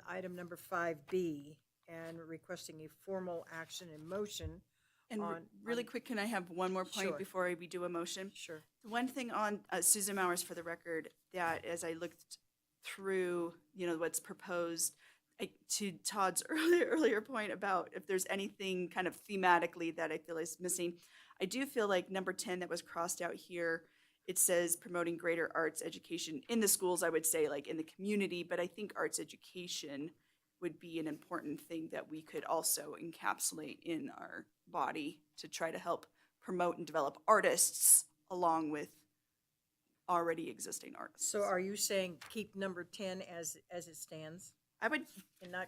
A: item number 5B, and requesting a formal action and motion
F: And
A: on.
F: really quick, can I have one more point
A: Sure.
F: before we do a motion?
A: Sure.
F: The one thing on Susan Mowers, for the record, that as I looked through, what's proposed, to Todd's earlier point about if there's anything kind of thematically that I feel is missing, I do feel like number 10 that was crossed out here it says promoting greater arts education in the schools, I would say like in the community, but I think arts education would be an important thing that we could also encapsulate in our body to try to help promote and develop artists along with already existing artists.
A: So are you saying keep number 10 as it stands
F: I would
A: and not?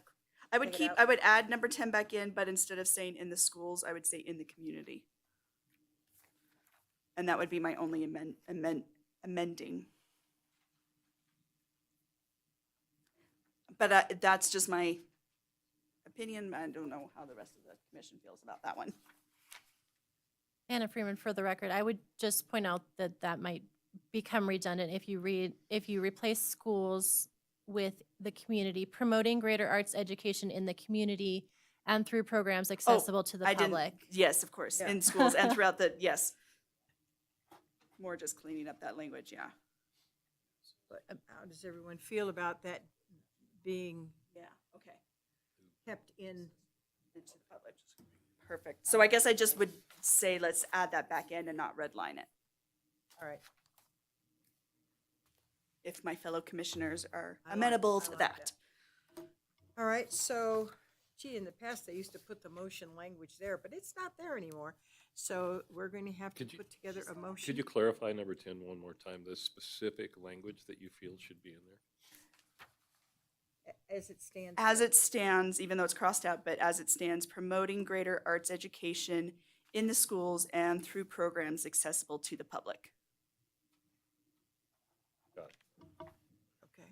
F: I would
A: Take it
F: keep,
A: out?
F: I would add number 10 back in, but instead of saying in the schools, I would say in the community. And that would be my only amending. But that's just my opinion. I don't know how the rest of the commission feels about that one.
G: Anna Freeman, for the record, I would just point out that that might become redundant if you replace schools with the community, promoting greater arts education in the community and through programs accessible to the
F: I didn't-
G: public.
F: Yes, of course,
A: Yeah.
F: in schools and throughout the, yes. More just cleaning up that language, yeah.
A: But how does everyone feel about that being
F: Yeah, okay.
A: kept in?
F: Into the public. Perfect. So I guess I just would say, let's add that back in and not redline it,
A: All right.
F: if my fellow commissioners are
A: I like-
F: amenable
A: I
F: to
A: like
F: that.
A: All right, so, gee, in the past, they used to put the motion language there, but it's not there anymore. So we're going to have to
L: Could you-
A: put together a motion.
L: Could you clarify number 10 one more time, the specific language that you feel should be in there?
A: As it stands.
F: As it stands, even though it's crossed out, but as it stands, promoting greater arts education in the schools and through programs accessible to the public.
L: Got it.
A: Okay.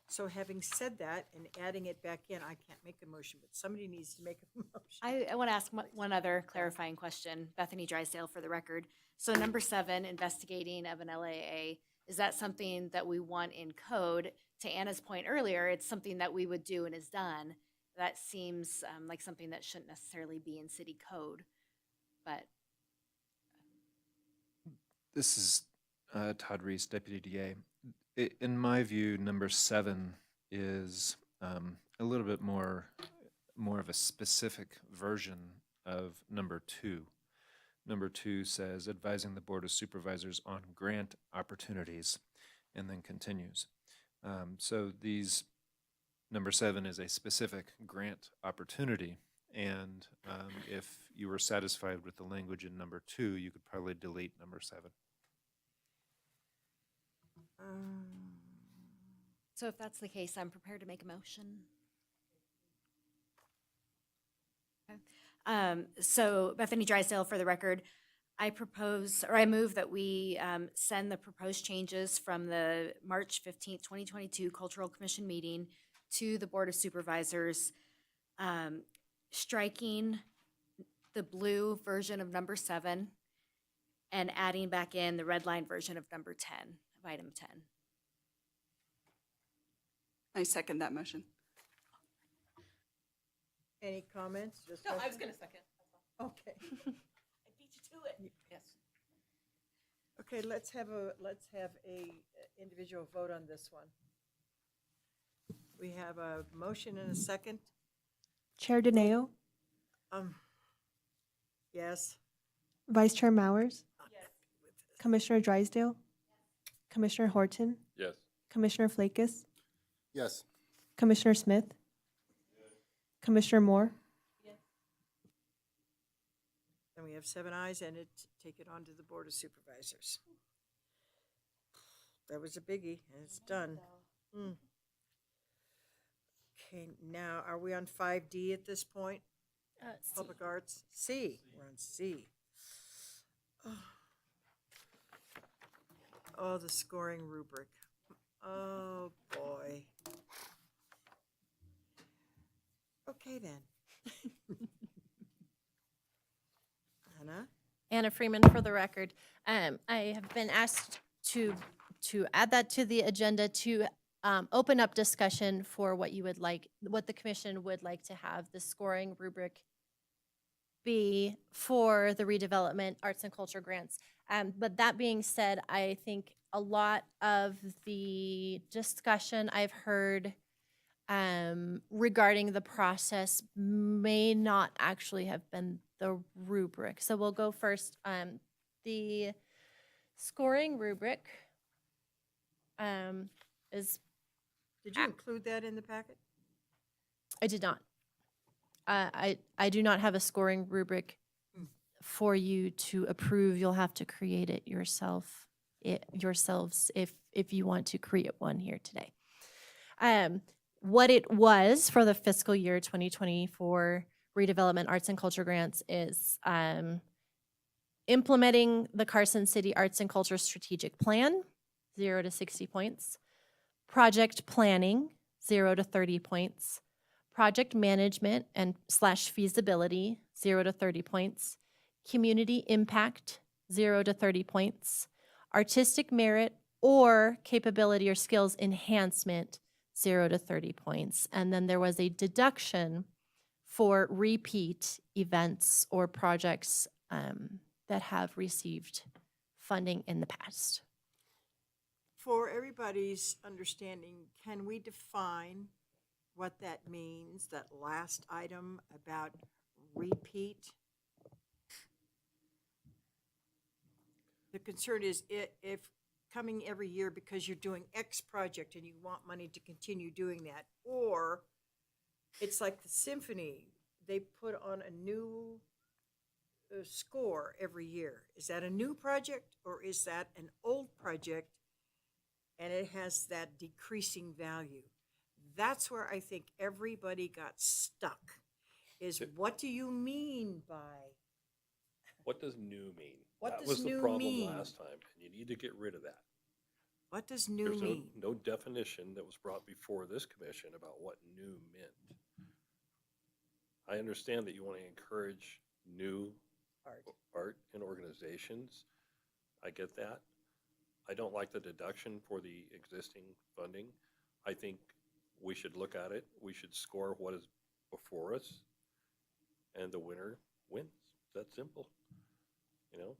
A: So having said that and adding it back in, I can't make a motion, but somebody needs to make a motion.
I: I want to ask one other clarifying question. Bethany Drysdale for the record. So number 7, investigating of an LAA, is that something that we want in code? To Anna's point earlier, it's something that we would do and is done. That seems like something that shouldn't necessarily be in city code, but
H: This is Todd Reese, Deputy DA. In my view, number 7 is a little bit more of a specific version of number 2. Number 2 says advising the Board of Supervisors on grant opportunities, and then continues. So number 7 is a specific grant opportunity, and if you were satisfied with the language in number 2, you could probably delete number 7.
I: so if that's the case, I'm prepared to make a motion. Okay. So Bethany Drysdale, for the record, I move that we send the proposed changes from the March 15th, 2022 Cultural Commission meeting to the Board of Supervisors, striking the blue version of number 7 and adding back in the red line version of number 10, of item 10.
F: I second that motion.
A: Any comments?
K: No, I was
A: discussion?
K: going to second.
A: Okay.
K: I beat you to it. Yes.
A: Okay, let's have a individual vote on this one. We have a motion and a second.
B: Chair Deneo,
A: Yes.
B: Vice Chair Mowers, Commissioner Drysdale, Commissioner Horton,
L: Yes.
B: Commissioner Flakes,
D: Yes.
B: Commissioner Smith, Commissioner Moore,
A: And we have 7 ayes and take it on to the Board of Supervisors. That was a biggie and it's done. Okay, now are we on 5D at this point? Public arts? C, we're on C. Oh, the scoring rubric. Oh, boy. Okay, then. Anna?
G: Anna Freeman, for the record. I have been asked to add that to the agenda to open up discussion for what you would like, what the commission would like to have the scoring rubric be for the redevelopment arts and culture grants. But that being said, I think a lot of the discussion I've heard regarding the process may not actually have been the rubric. So we'll go first. The scoring rubric is,
A: Did you include that in the packet?
G: I did not. I do not have a scoring rubric for you to approve. You'll have to create it yourselves if you want to create one here today. What it was for the fiscal year 2024 redevelopment arts and culture grants is implementing the Carson City Arts and Culture Strategic Plan, 0 to 60 points. Project planning, 0 to 30 points. Project management and / feasibility, 0 to 30 points. Community impact, 0 to 30 points. Artistic merit or capability or skills enhancement, 0 to 30 points. And then there was a deduction for repeat events or projects that have received funding in the past.
A: For everybody's understanding, can we define what that means, that last item about repeat? The concern is if coming every year because you're doing X project and you want money to continue doing that, or it's like the symphony, they put on a new score every year. Is that a new project or is that an old project and it has that decreasing value? That's where I think everybody got stuck, is what do you mean by,
L: What does new mean?
A: What
L: That
A: does
L: was the
A: new
L: problem
A: mean?
L: last time, and you need to get rid of that.
A: what does new
L: There's
A: mean?
L: no definition that was brought before this commission about what new meant. I understand that you want to encourage new art in organizations. I get that. I don't like the deduction for the existing funding. I think we should look at it. We should score what is before us, and the winner wins. That's simple. You know,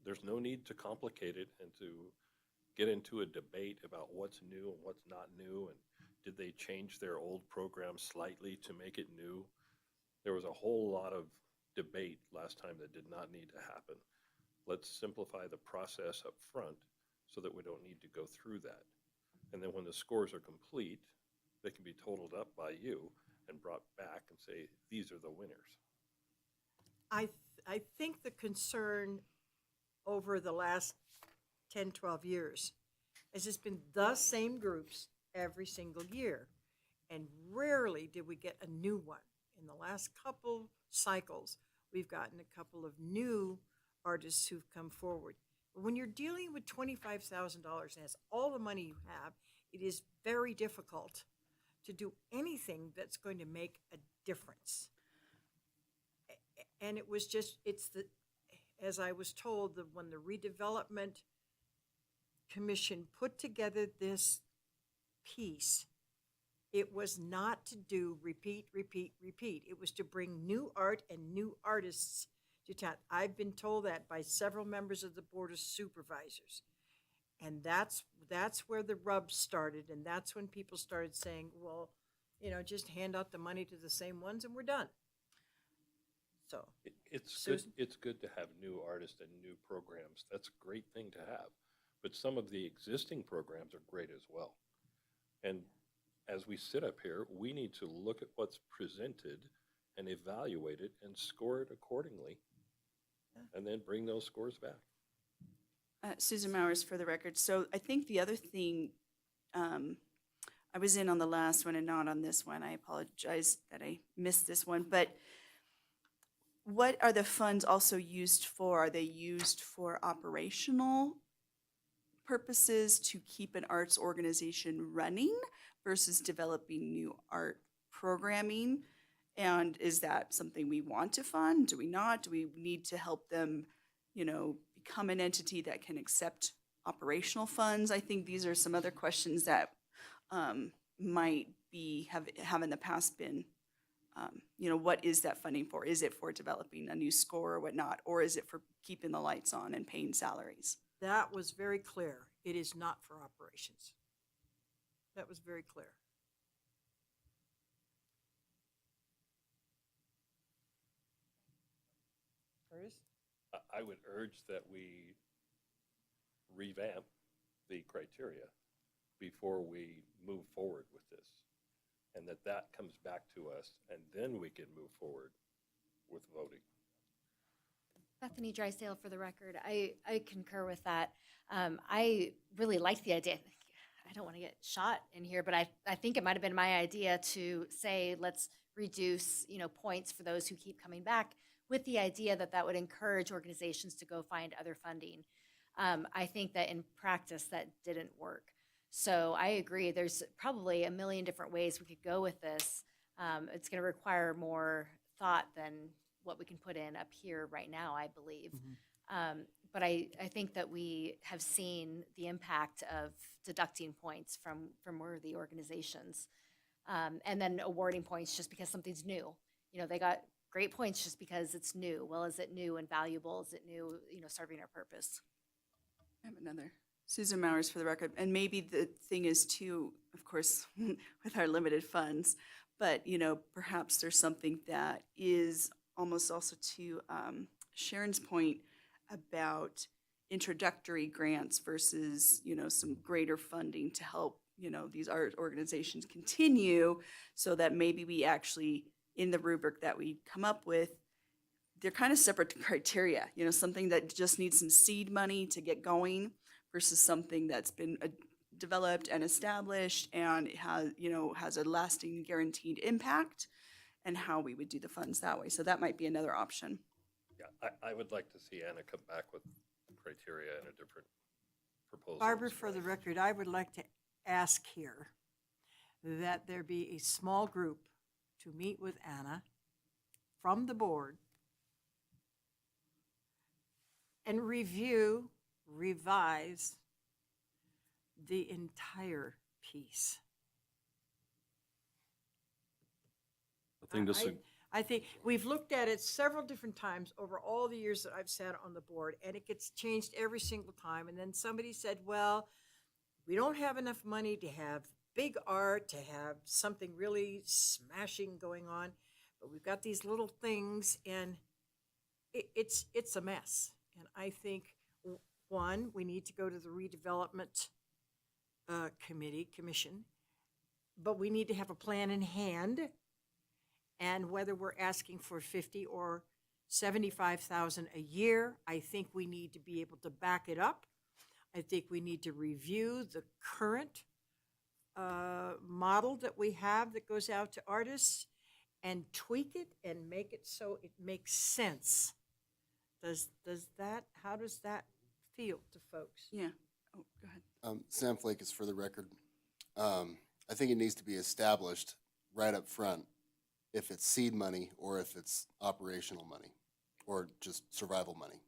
L: there's no need to complicate it and to get into a debate about what's new and what's not new, and did they change their old program slightly to make it new? There was a whole lot of debate last time that did not need to happen. Let's simplify the process up front so that we don't need to go through that. And then when the scores are complete, they can be totaled up by you and brought back and say, these are the winners.
A: I think the concern over the last 10, 12 years has just been the same groups every single year. And rarely did we get a new one. In the last couple cycles, we've gotten a couple of new artists who've come forward. But when you're dealing with $25,000 and that's all the money you have, it is very difficult to do anything that's going to make a difference. And it was just, as I was told, when the redevelopment commission put together this piece, it was not to do repeat. It was to bring new art and new artists to town. I've been told that by several members of the Board of Supervisors. And that's where the rub started, and that's when people started saying, well, just hand out the money to the same ones and we're done. So
L: It's
A: Susan?
L: good to have new artists and new programs. That's a great thing to have. But some of the existing programs are great as well. And as we sit up here, we need to look at what's presented and evaluate it and score it accordingly, and then bring those scores back.
F: Susan Mowers for the record. So I think the other thing, I was in on the last one and not on this one. I apologize that I missed this one. But what are the funds also used for? Are they used for operational purposes to keep an arts organization running versus developing new art programming? And is that something we want to fund? Do we not? Do we need to help them, become an entity that can accept operational funds? I think these are some other questions that might have in the past been, what is that funding for? Is it for developing a new score or whatnot? Or is it for keeping the lights on and paying salaries?
A: that was very clear. It is not for operations. That was very clear. Curtis?
L: I would urge that we revamp the criteria before we move forward with this. And that comes back to us, and then we can move forward with voting.
I: Bethany Drysdale, for the record, I concur with that. I really like the idea. I don't want to get shot in here, but I think it might have been my idea to say, let's reduce, points for those who keep coming back, with the idea that that would encourage organizations to go find other funding. I think that in practice that didn't work. So I agree, there's probably a million different ways we could go with this. It's going to require more thought than what we can put in up here right now, I believe. But I think that we have seen the impact of deducting points from worthy organizations, and then awarding points just because something's new. They got great points just because it's new. Well, is it new and valuable? Is it new, serving our purpose?
F: I have another. Susan Mowers, for the record. And maybe the thing is too, of course, with our limited funds, but, perhaps there's something that is almost also to Sharon's point about introductory grants versus, some greater funding to help, these art organizations continue, so that maybe we actually, in the rubric that we come up with, they're kind of separate criteria, something that just needs some seed money to get going versus something that's been developed and established and it has a lasting guaranteed impact, and how we would do the funds that way. So that might be another option.
L: Yeah, I would like to see Anna come back with criteria and a different proposal.
A: Barbara,
L: as
A: for
L: well.
A: the record, I would like to ask here that there be a small group to meet with Anna from the board and revise the entire piece.
J: I think this is,
A: I think we've looked at it several different times over all the years that I've sat on the board, and it gets changed every single time. And then somebody said, well, we don't have enough money to have big art, to have something really smashing going on, but we've got these little things, and it's a mess. And I think, one, we need to go to the redevelopment commission, but we need to have a plan in hand. And whether we're asking for 50 or 75,000 a year, I think we need to be able to back it up. I think we need to review the current model that we have that goes out to artists and tweak it and make it so it makes sense. How does that feel to folks?
F: Yeah. Oh, go ahead.
D: Sam Flake is for the record. I think it needs to be established right up front if it's seed money or if it's operational money or just survival money.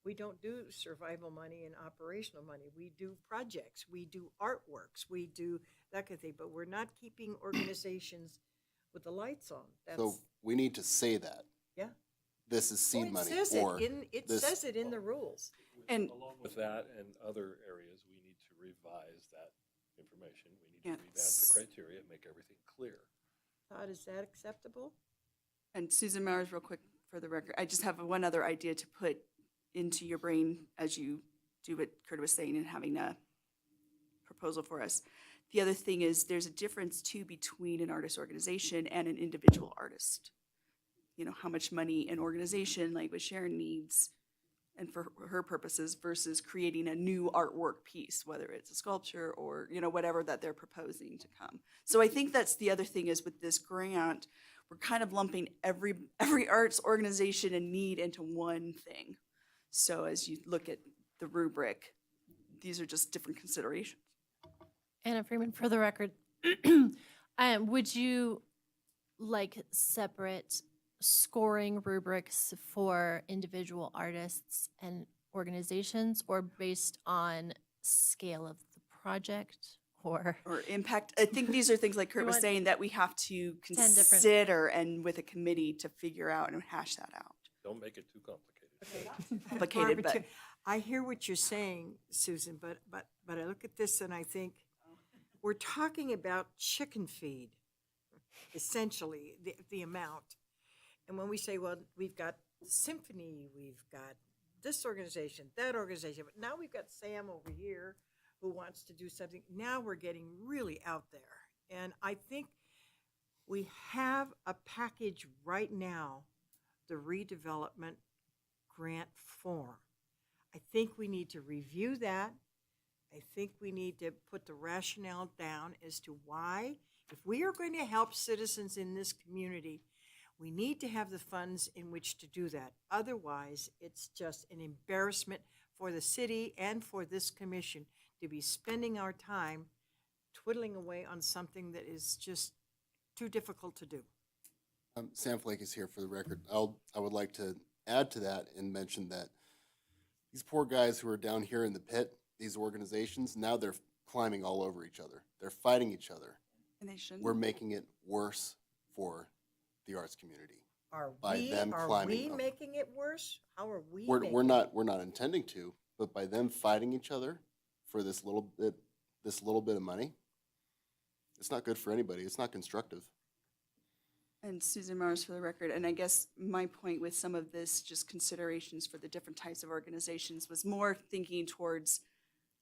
A: We don't do survival money and operational money. We do projects, we do artworks, we do that kind of thing, but we're not keeping organizations with the lights on.
D: So we need to say that.
A: Yeah.
D: This is
A: Oh,
D: seed
A: it
D: money.
A: says
D: or
A: it
D: this-
A: says it in the rules.
F: And
L: Along with that and other areas, we need to revise that information. We need to revamp
F: Yes.
L: the criteria, make everything clear.
A: Todd, is that acceptable?
F: And Susan Mowers, real quick, for the record, I just have one other idea to put into your brain as you do what Kurt was saying and having a proposal for us. The other thing is there's a difference too between an artist organization and an individual artist. How much money an organization like what Sharon needs and for her purposes versus creating a new artwork piece, whether it's a sculpture or, whatever that they're proposing to come. So I think that's the other thing is with this grant, we're kind of lumping every arts organization and need into one thing. So as you look at the rubric, these are just different considerations.
G: Anna Freeman, for the record, would you like separate scoring rubrics for individual artists and organizations, or based on scale of the project, or?
F: Or impact, I think these are things like Kurt
G: You
F: was
G: want
F: saying that we have to
G: 10 different-
F: consider and with a committee to figure out and hash that out.
L: Don't make it too complicated.
F: Complicated,
A: Barbara,
F: but
A: I hear what you're saying, Susan, but I look at this and I think we're talking about chicken feed, essentially, the amount. And when we say, well, we've got symphony, we've got this organization, that organization, but now we've got Sam over here who wants to do something. Now we're getting really out there. And I think we have a package right now, the redevelopment grant form. I think we need to review that. I think we need to put the rationale down as to why, if we are going to help citizens in this community, we need to have the funds in which to do that. Otherwise, it's just an embarrassment for the city and for this commission to be spending our time twiddling away on something that is just too difficult to do.
D: Sam Flake is here for the record. I would like to add to that and mention that these poor guys who are down here in the pit, these organizations, now they're climbing all over each other. They're fighting each other.
F: And they shouldn't.
D: We're making it worse for the arts community.
A: Are
D: By
A: we,
D: them
A: are
D: climbing
A: we
D: up.
A: making it worse? How are we
D: We're
A: making
D: we're not intending to, but by them fighting each other for this little bit of money, it's not good for anybody. It's not constructive.
F: And Susan Mars for the record, and I guess my point with some of this, just considerations for the different types of organizations, was more thinking towards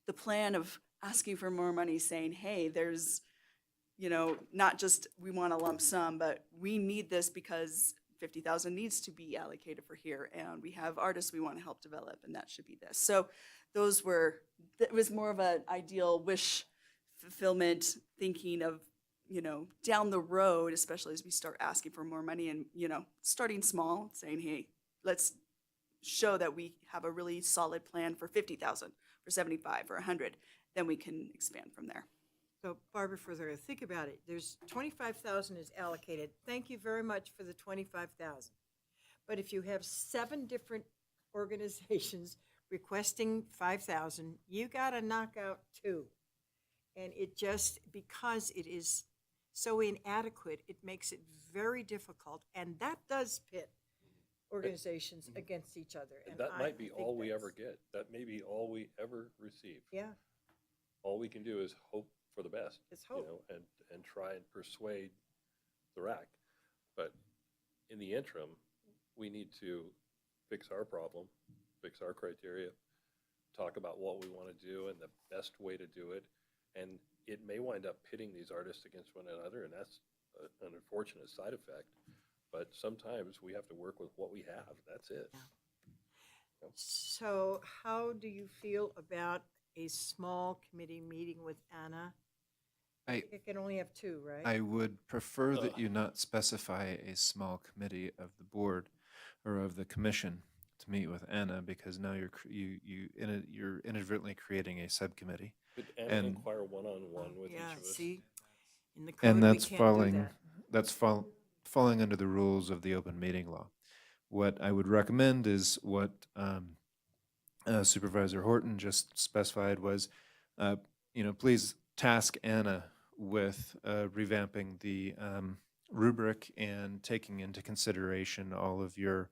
F: the plan of asking for more money, saying, hey, there's, not just we want a lump sum, but we need this because 50,000 needs to be allocated for here, and we have artists we want to help develop, and that should be this. So that was more of an ideal wish fulfillment thinking of, down the road, especially as we start asking for more money and, starting small, saying, hey, let's show that we have a really solid plan for 50,000, for 75, or 100, then we can expand from there.
A: So Barbara, further, think about it. There's 25,000 is allocated. Thank you very much for the 25,000. But if you have 7 different organizations requesting 5,000, you got to knock out 2. And it just, because it is so inadequate, it makes it very difficult. And that does pit organizations against each other.
L: And
A: And
L: that
A: I
L: might be
A: think
L: all we ever
A: that's-
L: get. That may be all we ever receive.
A: Yeah,
L: All we can do is hope for the best.
A: It's hope.
L: And try and persuade the RAC. But in the interim, we need to fix our problem, fix our criteria, talk about what we want to do and the best way to do it. And it may wind up pitting these artists against one another, and that's an unfortunate side effect. But sometimes we have to work with what we have. That's it.
A: So how do you feel about a small committee meeting with Anna?
H: I-
A: It can only have 2, right?
H: I would prefer that you not specify a small committee of the board or of the commission to meet with Anna, because now you're inadvertently creating a subcommittee.
L: Could Anna
H: And-
L: inquire one-on-one with each
A: Yeah,
L: of us?
A: see, in the code,
H: And
A: we
H: that's
A: can't do
H: falling,
A: that.
H: that's falling under the rules of the open meeting law. What I would recommend is what Supervisor Horton just specified was, please task Anna with revamping the rubric and taking into consideration all of your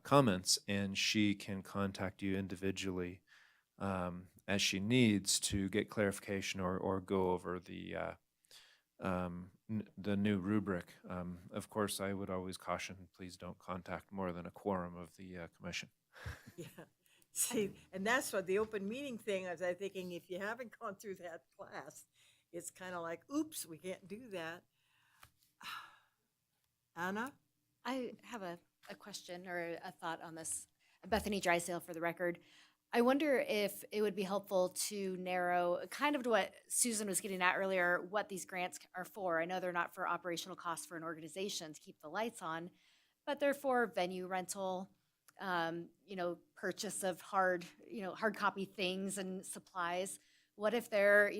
H: comments, and she can contact you individually as she needs to get clarification or go over the new rubric. Of course, I would always caution, please don't contact more than a quorum of the commission.
A: Yeah, see, and that's what the open meeting thing, I was thinking, if you haven't gone through that class, it's kind of like, oops, we can't do that. Anna?
I: I have a question or a thought on this. Bethany Drysdale for the record. I wonder if it would be helpful to narrow, kind of to what Susan was getting at earlier, what these grants are for. I know they're not for operational costs for an organization to keep the lights on, but they're for venue rental, purchase of hard copy things and supplies. What if they're,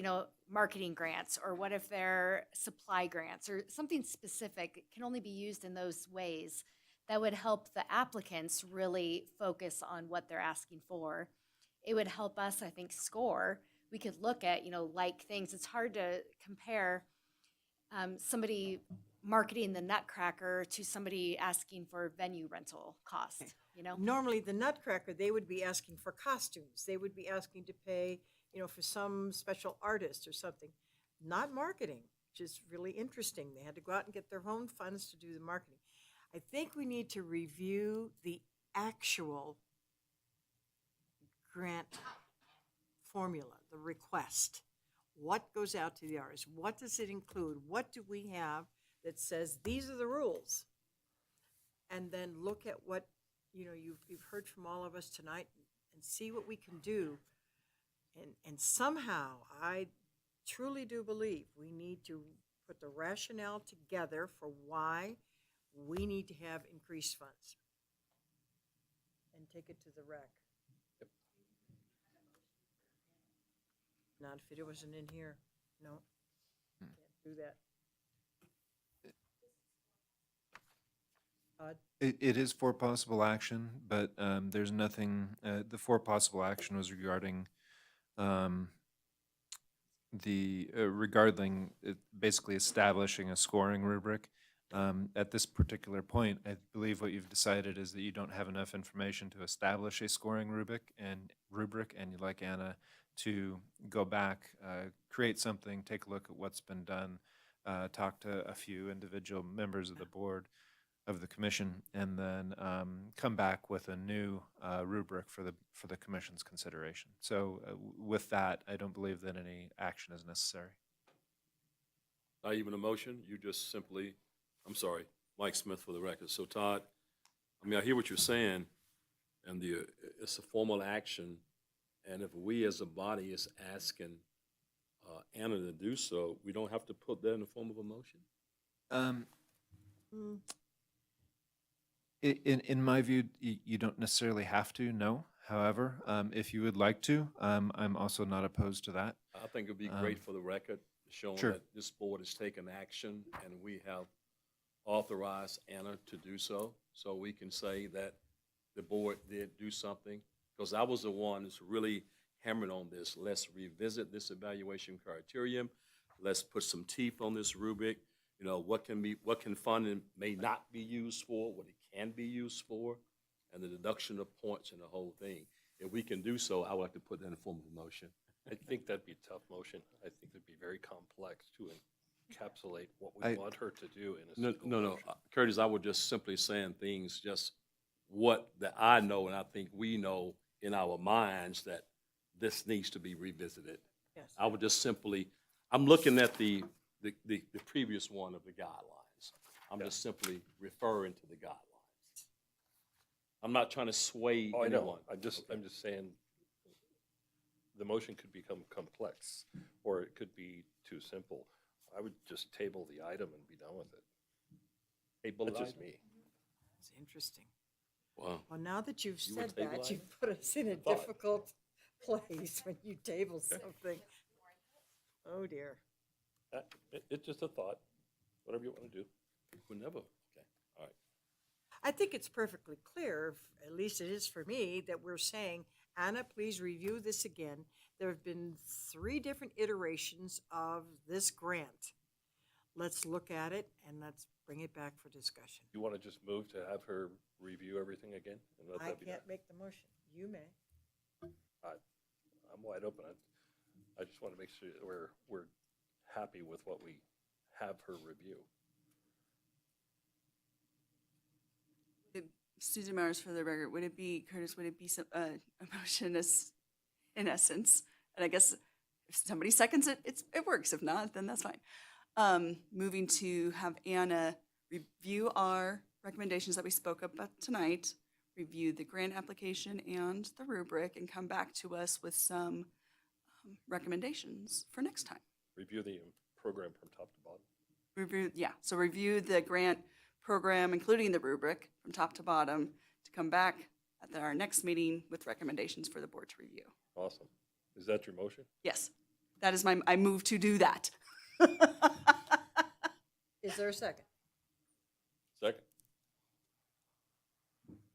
I: marketing grants, or what if they're supply grants or something specific? It can only be used in those ways that would help the applicants really focus on what they're asking for. It would help us, I think, score. We could look at, like things. It's hard to compare somebody marketing the Nutcracker to somebody asking for venue rental cost,
A: Normally, the Nutcracker, they would be asking for costumes. They would be asking to pay, for some special artist or something. Not marketing, which is really interesting. They had to go out and get their own funds to do the marketing. I think we need to review the actual grant formula, the request. What goes out to the artist? What does it include? What do we have that says these are the rules? And then look at what, you've heard from all of us tonight and see what we can do. And somehow, I truly do believe we need to put the rationale together for why we need to have increased funds. And take it to the rec. Not if it wasn't in here. No, can't do that.
H: It is for possible action, but there's nothing, the for possible action was regarding regarding basically establishing a scoring rubric. At this particular point, I believe what you've decided is that you don't have enough information to establish a scoring rubric, and you'd like Anna to go back, create something, take a look at what's been done, talk to a few individual members of the board, of the commission, and then come back with a new rubric for the commission's consideration. So with that, I don't believe that any action is necessary.
J: Not even a motion, you just simply, I'm sorry, Mike Smith for the record. So Todd, I mean, I hear what you're saying, and it's a formal action, and if we as a body is asking Anna to do so, we don't have to put that in the form of a motion?
H: In my view, you don't necessarily have to, no. However, if you would like to, I'm also not opposed to that.
J: I think it'd be great for the record, showing
H: Sure.
J: that this board has taken action and we have authorized Anna to do so, so we can say that the board did do something. Because I was the one who's really hammered on this. Let's revisit this evaluation criterion. Let's put some teeth on this rubric. You know, what can funding may not be used for, what it can be used for, and the deduction of points and the whole thing. If we can do so, I would like to put that in the form of a motion.
L: I think that'd be a tough motion. I think it'd be very complex to encapsulate what
H: I-
L: we want her to do in a
J: No,
L: single
J: no,
L: motion.
J: Curtis, I was just simply saying things, just what that I know and I think we know in our minds that this needs to be revisited.
A: Yes.
J: I would just simply, I'm looking at the previous one of the guidelines. I'm just simply referring to the guidelines. I'm not trying to sway
L: Oh, I
J: anyone.
L: know. I'm just saying the motion could become complex, or it could be too simple. I would just table the item and be done with it.
J: Table
L: That's
J: the
L: just
J: item?
L: me.
A: It's interesting.
J: Wow.
A: Well, now that you've
J: You would
A: said
J: table
A: that,
J: item?
A: you've put us in a
L: Thought.
A: difficult place when you table something. Oh, dear.
L: It's just a thought, whatever you want to do.
J: Whenever, okay, all right.
A: I think it's perfectly clear, at least it is for me, that we're saying, Anna, please review this again. There have been 3 different iterations of this grant. Let's look at it and let's bring it back for discussion.
L: You want to just move to have her review everything again? And let
A: I
L: that be
A: can't
L: done?
A: make the motion. You may.
L: I'm wide open. I just want to make sure that we're happy with what we have her review.
F: Susan Mowers for the record, would it be, Curtis, would it be a motion as, in essence, and I guess if somebody seconds it, it works. If not, then that's fine. Moving to have Anna review our recommendations that we spoke about tonight, review the grant application and the rubric, and come back to us with some recommendations for next time.
L: Review the program from top to bottom.
F: So review the grant program, including the rubric, from top to bottom, to come back at our next meeting with recommendations for the board to review.
L: Awesome. Is that your motion?
F: Yes, that is I move to do that.
A: Is there a second?
L: Second?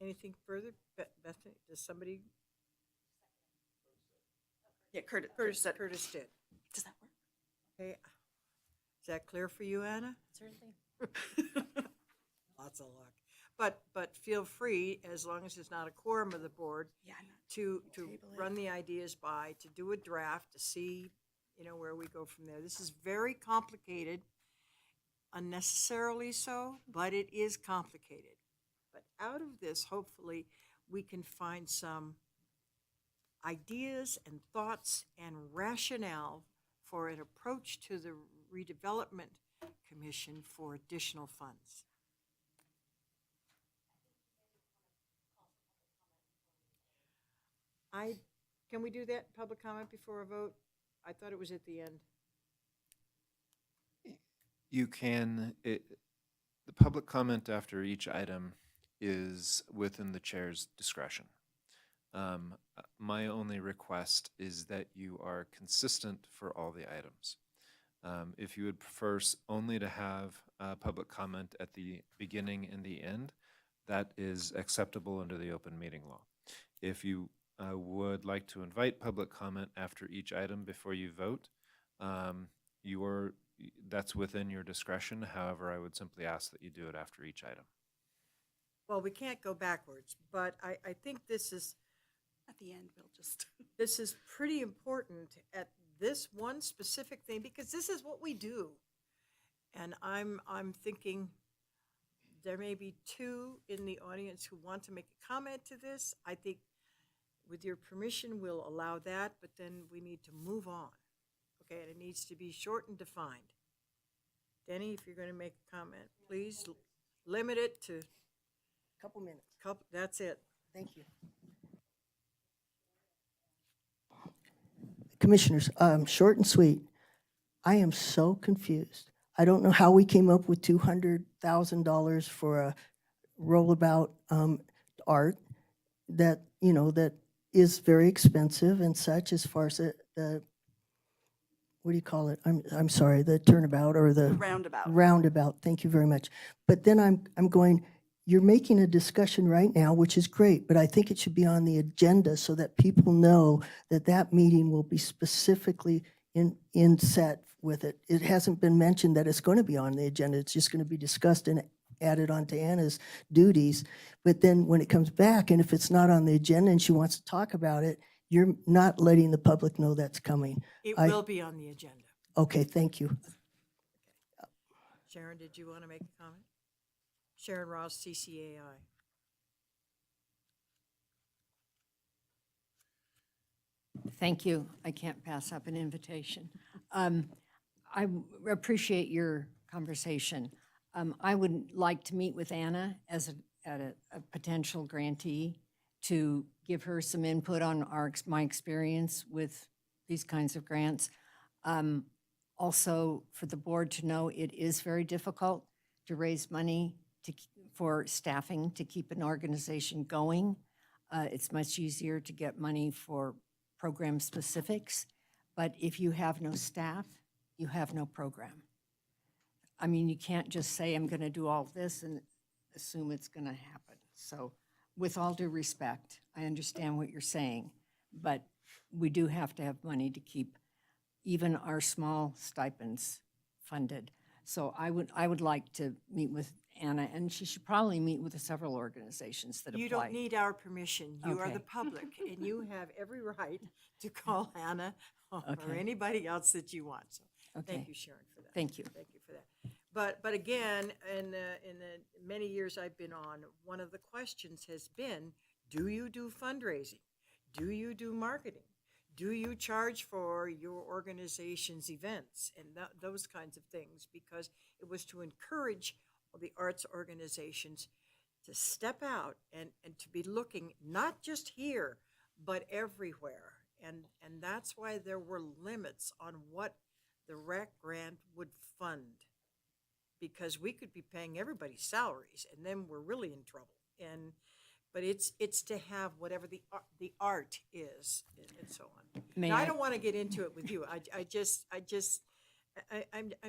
A: Anything further? Bethany, does somebody?
F: Yeah, Curtis said,
A: Curtis did.
F: does that work?
A: Okay. Is that clear for you, Anna?
G: Certainly.
A: Lots of luck. But feel free, as long as it's not a quorum of the board,
F: Yeah,
A: to
F: Table it.
A: run the ideas by, to do a draft, to see, where we go from there. This is very complicated, unnecessarily so, but it is complicated. But out of this, hopefully, we can find some ideas and thoughts and rationale for an approach to the redevelopment commission for additional funds. Can we do that, public comment before a vote? I thought it was at the end.
H: You can, the public comment after each item is within the chair's discretion. My only request is that you are consistent for all the items. If you would prefer only to have public comment at the beginning and the end, that is acceptable under the open meeting law. If you would like to invite public comment after each item before you vote, that's within your discretion. However, I would simply ask that you do it after each item.
A: Well, we can't go backwards, but I think this is
F: At the end, we'll just.
A: this is pretty important at this one specific thing, because this is what we do. And I'm thinking there may be two in the audience who want to make a comment to this. I think with your permission, we'll allow that, but then we need to move on. Okay, and it needs to be short and defined. Denny, if you're going to make a comment, please limit it to
E: Couple minutes.
A: that's it.
E: Thank you. Commissioners, short and sweet. I am so confused. I don't know how we came up with $200,000 for a rollabout art that, that is very expensive and such, as far as the what do you call it? I'm sorry, the turnabout or the
F: Roundabout.
E: roundabout. Thank you very much. But then I'm going, you're making a discussion right now, which is great, but I think it should be on the agenda so that people know that that meeting will be specifically in set with it. It hasn't been mentioned that it's going to be on the agenda. It's just going to be discussed and added on to Anna's duties. But then when it comes back, and if it's not on the agenda and she wants to talk about it, you're not letting the public know that's coming.
A: It
E: I-
A: will be on the agenda.
E: Okay, thank you.
A: Sharon, did you want to make a comment? Sharon Ross, CCAI.
C: Thank you. I can't pass up an invitation. Appreciate your conversation. I would like to meet with Anna as a potential grantee to give her some input on my experience with these kinds of grants. Also, for the board to know, it is very difficult to raise money for staffing to keep an organization going. It's much easier to get money for program specifics, but if you have no staff, you have no program. I mean, you can't just say, I'm going to do all this and assume it's going to happen. So with all due respect, I understand what you're saying, but we do have to have money to keep even our small stipends funded. So I would like to meet with Anna, and she should probably meet with the several organizations that apply.
A: You don't need our permission. You are
C: Okay.
A: the public, and you have every right to call Hannah or
C: Okay.
A: anybody else that you want. So
C: Okay.
A: thank you, Sharon, for that.
C: Thank you.
A: Thank you for that. But again, in the many years I've been on, one of the questions has been, do you do fundraising? Do you do marketing? Do you charge for your organization's events and those kinds of things? Because it was to encourage the arts organizations to step out and to be looking not just here, but everywhere. And that's why there were limits on what the rec grant would fund. Because we could be paying everybody's salaries, and then we're really in trouble. But it's to have whatever the art is, and so on.
C: May
A: Now, I
C: I-
A: don't want to get into it with you. I'm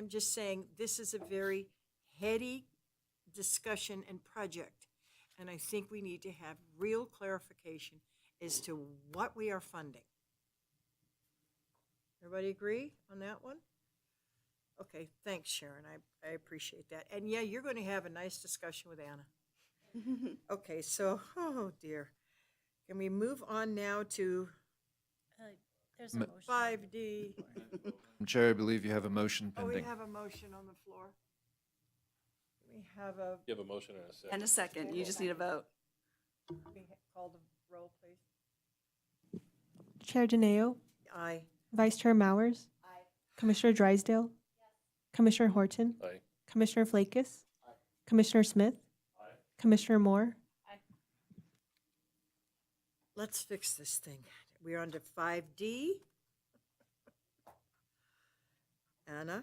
A: just saying, this is a very heady discussion and project, and I think we need to have real clarification as to what we are funding. Everybody agree on that one? Okay, thanks, Sharon. I appreciate that. And yeah, you're going to have a nice discussion with Anna. Okay, so, oh dear. Can we move on now to
G: There's a
H: Ma-
G: motion.
A: 5D?
H: Chair, I believe you have a motion
A: Oh, we
H: pending.
A: have a motion on the floor. We have a,
L: You have a motion and a second.
F: And a second, you just need a vote.
A: we call the roll, please.
B: Chair DeNeo,
A: Aye.
B: Vice Chair Mowers, Commissioner Drysdale, Commissioner Horton,
L: Aye.
B: Commissioner Flakes, Commissioner Smith, Commissioner Moore,
A: Let's fix this thing. We're on to 5D. Anna?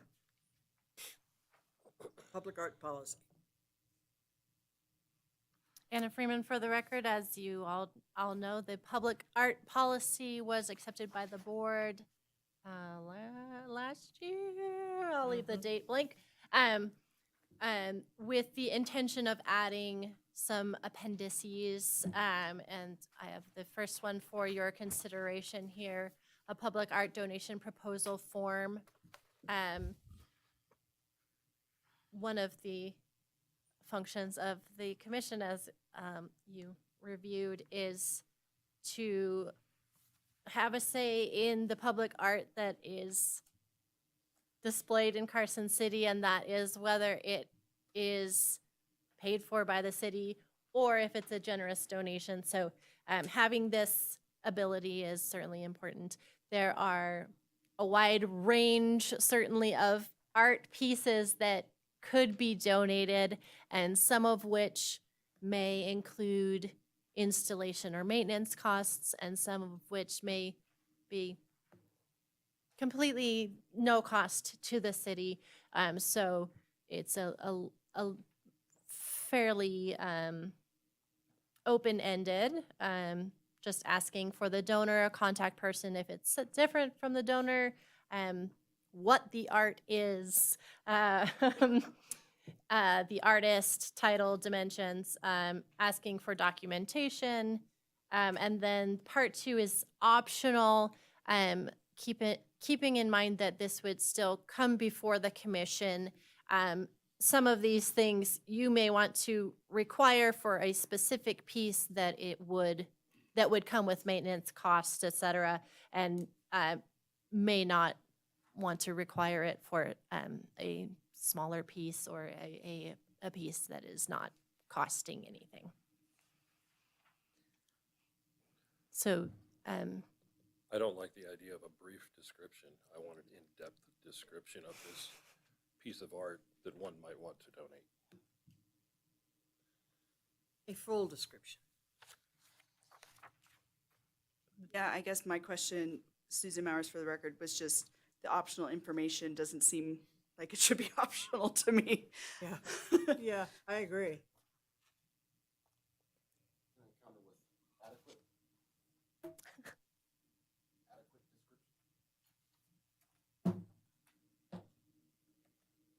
A: Public art policy.
G: Anna Freeman for the record. As you all know, the public art policy was accepted by the board last year. I'll leave the date blank. With the intention of adding some appendices, and I have the first one for your consideration here, a public art donation proposal form. One of the functions of the commission, as you reviewed, is to have a say in the public art that is displayed in Carson City, and that is whether it is paid for by the city or if it's a generous donation. So having this ability is certainly important. There are a wide range, certainly, of art pieces that could be donated, and some of which may include installation or maintenance costs, and some of which may be completely no cost to the city. So it's a fairly open-ended, just asking for the donor, a contact person if it's different from the donor, what the art is, the artist, title, dimensions, asking for documentation. And then part 2 is optional, keeping in mind that this would still come before the commission. Some of these things you may want to require for a specific piece that would come with maintenance costs, et cetera, and may not want to require it for a smaller piece or a piece that is not costing anything. So,
L: I don't like the idea of a brief description. I want an in-depth description of this piece of art that one might want to donate.
A: A full description.
F: Yeah, I guess my question, Susan Mowers for the record, was just the optional information doesn't seem like it should be optional to me.
A: Yeah, yeah, I agree.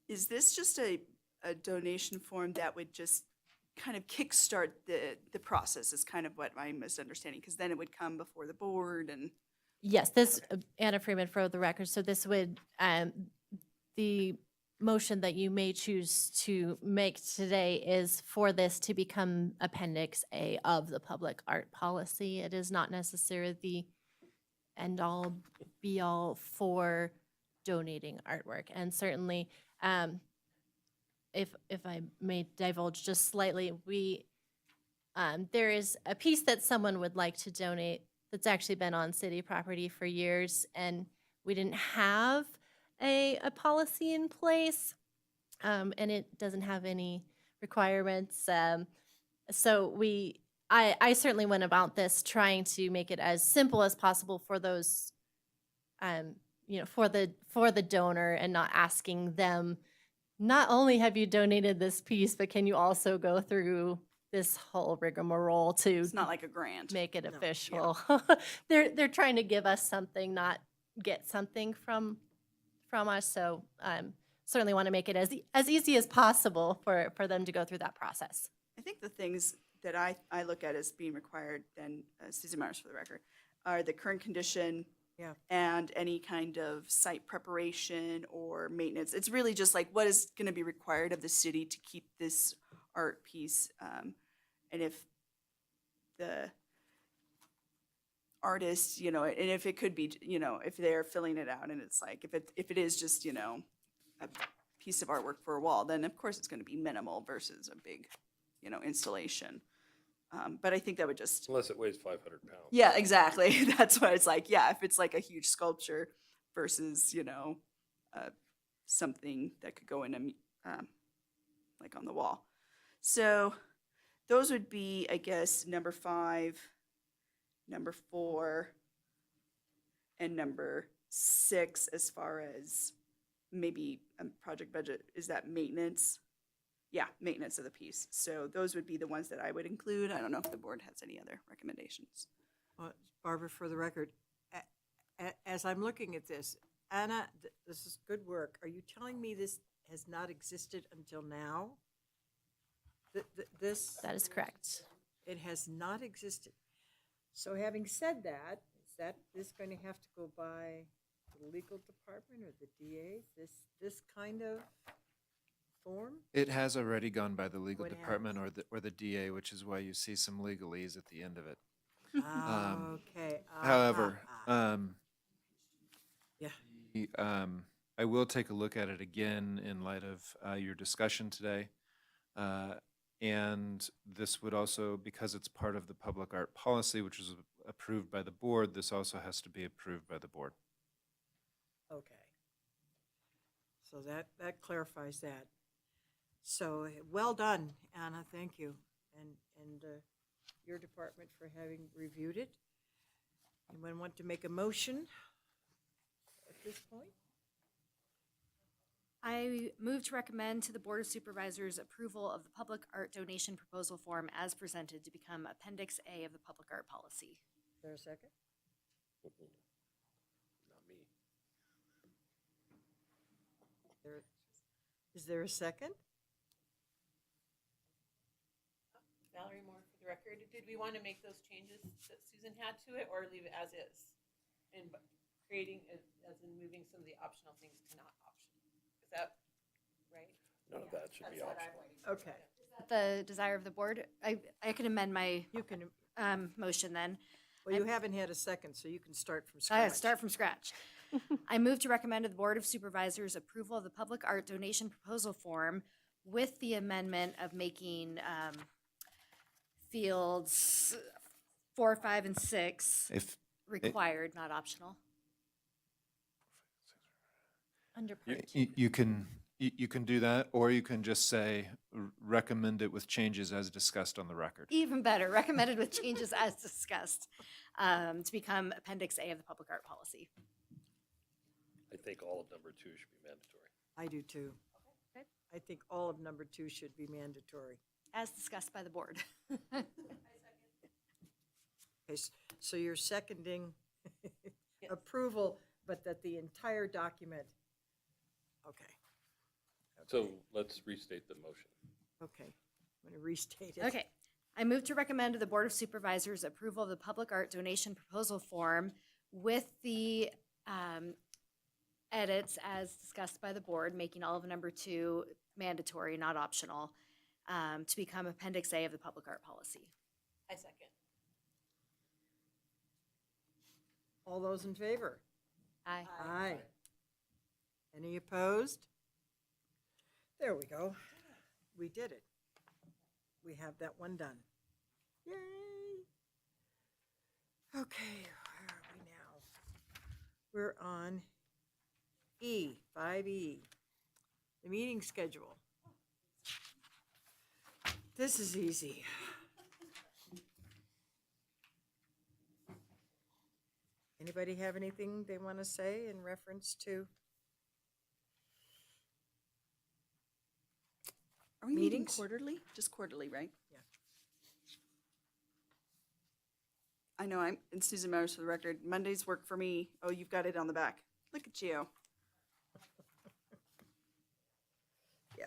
F: Is this just a donation form that would just kind of kickstart the process is kind of what I'm misunderstanding, because then it would come before the board and.
G: yes, this, Anna Freeman for the record, so this would, the motion that you may choose to make today is for this to become Appendix A of the public art policy. It is not necessarily the end-all, be-all for donating artwork. And certainly, if I may divulge just slightly, there is a piece that someone would like to donate that's actually been on city property for years, and we didn't have a policy in place, and it doesn't have any requirements. So I certainly went about this trying to make it as simple as possible for those, for the donor, and not asking them, not only have you donated this piece, but can you also go through this whole rigmarole to
F: It's not like a grant.
G: make it
A: No, yeah.
G: official. They're trying to give us something, not get something from us. So certainly want to make it as easy as possible for them to go through that process.
F: I think the things that I look at as being required, and Susan Myers for the record, are the current condition.
A: Yeah.
F: And any kind of site preparation or maintenance. It's really just like what is going to be required of the city to keep this art piece. And if the artist, and if it could be, if they're filling it out, and it's like, if it is just, a piece of artwork for a wall, then of course it's going to be minimal versus a big, installation. But I think that would just,
L: Unless it weighs 500 pounds.
F: yeah, exactly. That's what it's like. Yeah, if it's like a huge sculpture versus, something that could go in like on the wall. So those would be, I guess, number 5, number 4, and number 6 as far as maybe a project budget. Is that maintenance? Yeah, maintenance of the piece. So those would be the ones that I would include. I don't know if the board has any other recommendations.
A: Barbara, for the record, as I'm looking at this, Anna, this is good work. Are you telling me this has not existed until now? This,
G: That is correct.
A: it has not existed. So having said that, is this going to have to go by the legal department or the DA? This kind of form?
H: It has already gone by the legal
A: What
H: department or the DA, which is why you see some legalese at the end of it.
A: Okay.
H: However,
A: Yeah.
H: I will take a look at it again in light of your discussion today. And this would also, because it's part of the public art policy, which was approved by the board, this also has to be approved by the board.
A: Okay. So that clarifies that. So, well done, Anna, thank you. And your department for having reviewed it. Anyone want to make a motion at this point?
I: I move to recommend to the Board of Supervisors approval of the public art donation proposal form as presented to become Appendix A of the public art policy.
A: Is there a second?
L: Not me.
A: Is there a second?
K: Valerie Moore for the record. Did we want to make those changes that Susan had to it or leave it as is? And creating, as in moving some of the optional things to not optional? Is that right?
L: None of that should be optional.
A: Okay,
I: The desire of the board, I can amend my
A: you can,
I: motion then.
A: well, you haven't had a second, so you can start from
I: I
A: scratch.
I: start from scratch. I move to recommend to the Board of Supervisors approval of the public art donation proposal form with the amendment of making fields 4, 5, and 6
H: If,
I: required, not optional.
G: Under
H: you,
G: part
H: you-
G: two.
H: you can do that, or you can just say, recommend it with changes as discussed on the record.
I: Even better, recommended with changes as discussed to become Appendix A of the public art policy.
L: I think all of number 2 should be mandatory.
A: I do too.
I: Okay.
A: I think all of number 2 should be mandatory.
I: As discussed by the board.
A: Okay, so you're seconding approval, but that the entire document, okay.
L: So let's restate the motion.
A: Okay, I'm going to restate it.
I: Okay. I move to recommend to the Board of Supervisors approval of the public art donation proposal form with the edits as discussed by the board, making all of number 2 mandatory, not optional, to become Appendix A of the public art policy.
K: I second.
A: All those in favor?
I: Aye.
A: Aye. Any opposed? There we go. We did it. We have that one done. Yay! Okay, where are we now? We're on E, 5E, the meeting schedule. This is easy. Anybody have anything they want to say in reference to?
F: Are we meeting
A: Meetings?
F: quarterly? Just quarterly, right?
A: Yeah.
F: I know and Susan Mowers for the record, Mondays work for me. Oh, you've got it on the back. Look at you.
A: Yeah.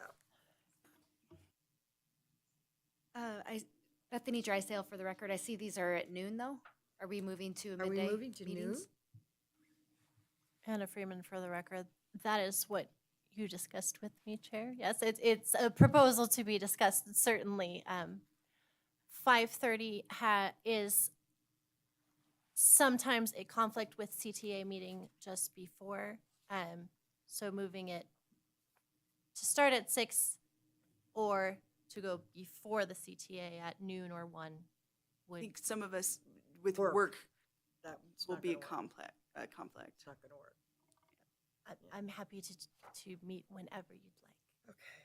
I: Bethany Drysdale for the record. I see these are at noon though. Are we moving to
A: Are we
I: midday
A: moving to noon?
I: meetings?
G: Anna Freeman for the record. That is what you discussed with me, Chair. Yes, it's a proposal to be discussed, certainly. 5:30 is sometimes a conflict with CTA meeting just before. So moving it to start at 6 or to go before the CTA at noon or 1
F: I
G: would,
F: think some of us with
A: Work.
F: work
A: That's
F: will
A: not
F: be a
A: gonna work.
F: conflict.
A: It's not gonna work.
G: I'm happy to meet whenever you'd like.
A: Okay.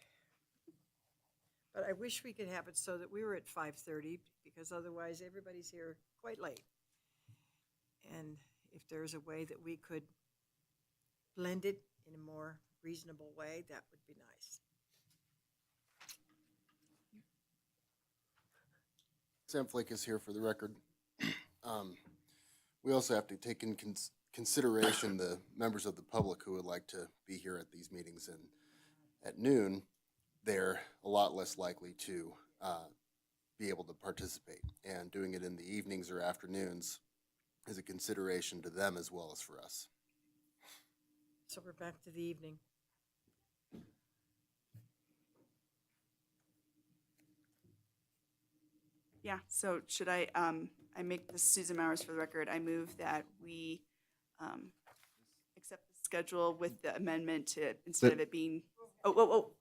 A: But I wish we could have it so that we were at 5:30, because otherwise everybody's here quite late. And if there's a way that we could blend it in a more reasonable way, that would be nice.
D: Sam Flake is here for the record. We also have to take in consideration the members of the public who would like to be here at these meetings, and at noon, they're a lot less likely to be able to participate. And doing it in the evenings or afternoons is a consideration to them as well as for us.
A: So we're back to the evening.
F: Yeah, so should I make this Susan Mowers for the record. I move that we accept the schedule with the amendment to, instead of it being, oh.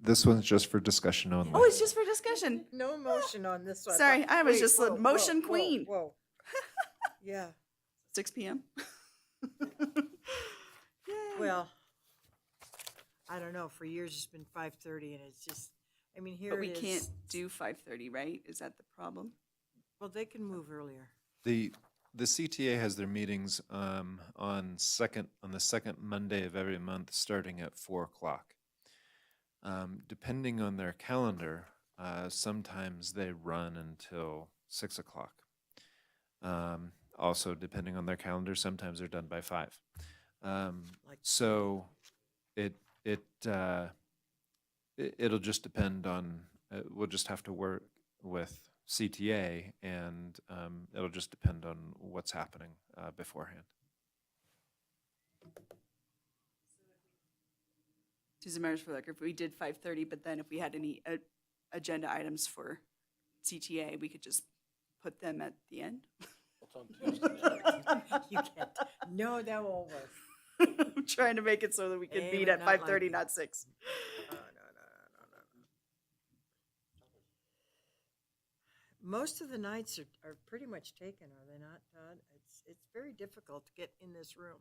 H: This one's just for discussion only.
F: Oh, it's just for discussion.
A: No emotion on this one.
F: Sorry, I was
A: Wait,
F: just a
A: whoa,
F: motion
A: whoa,
F: queen.
A: Whoa. Yeah,
F: 6 p.m.
A: well, I don't know, for years it's been 5:30 and it's just, I mean, here
F: But we
A: it
F: can't
A: is.
F: do 5:30, right? Is that the problem?
A: Well, they can move earlier.
H: The CTA has their meetings on the second Monday of every month, starting at 4 o'clock. Depending on their calendar, sometimes they run until 6 o'clock. Also, depending on their calendar, sometimes they're done by 5. So it'll just depend on. We'll just have to work with CTA, and it'll just depend on what's happening beforehand.
F: Susan Mowers for the record. If we did 5:30, but then if we had any agenda items for CTA, we could just put them at the end.
L: What's on Tuesday?
A: You can't, no, that won't work.
F: I'm trying to make it so that we can
A: They
F: meet
A: would
F: at
A: not like
F: 5:30,
A: it.
F: not 6.
A: No. Most of the nights are pretty much taken, are they not, Todd? It's very difficult to get in this room.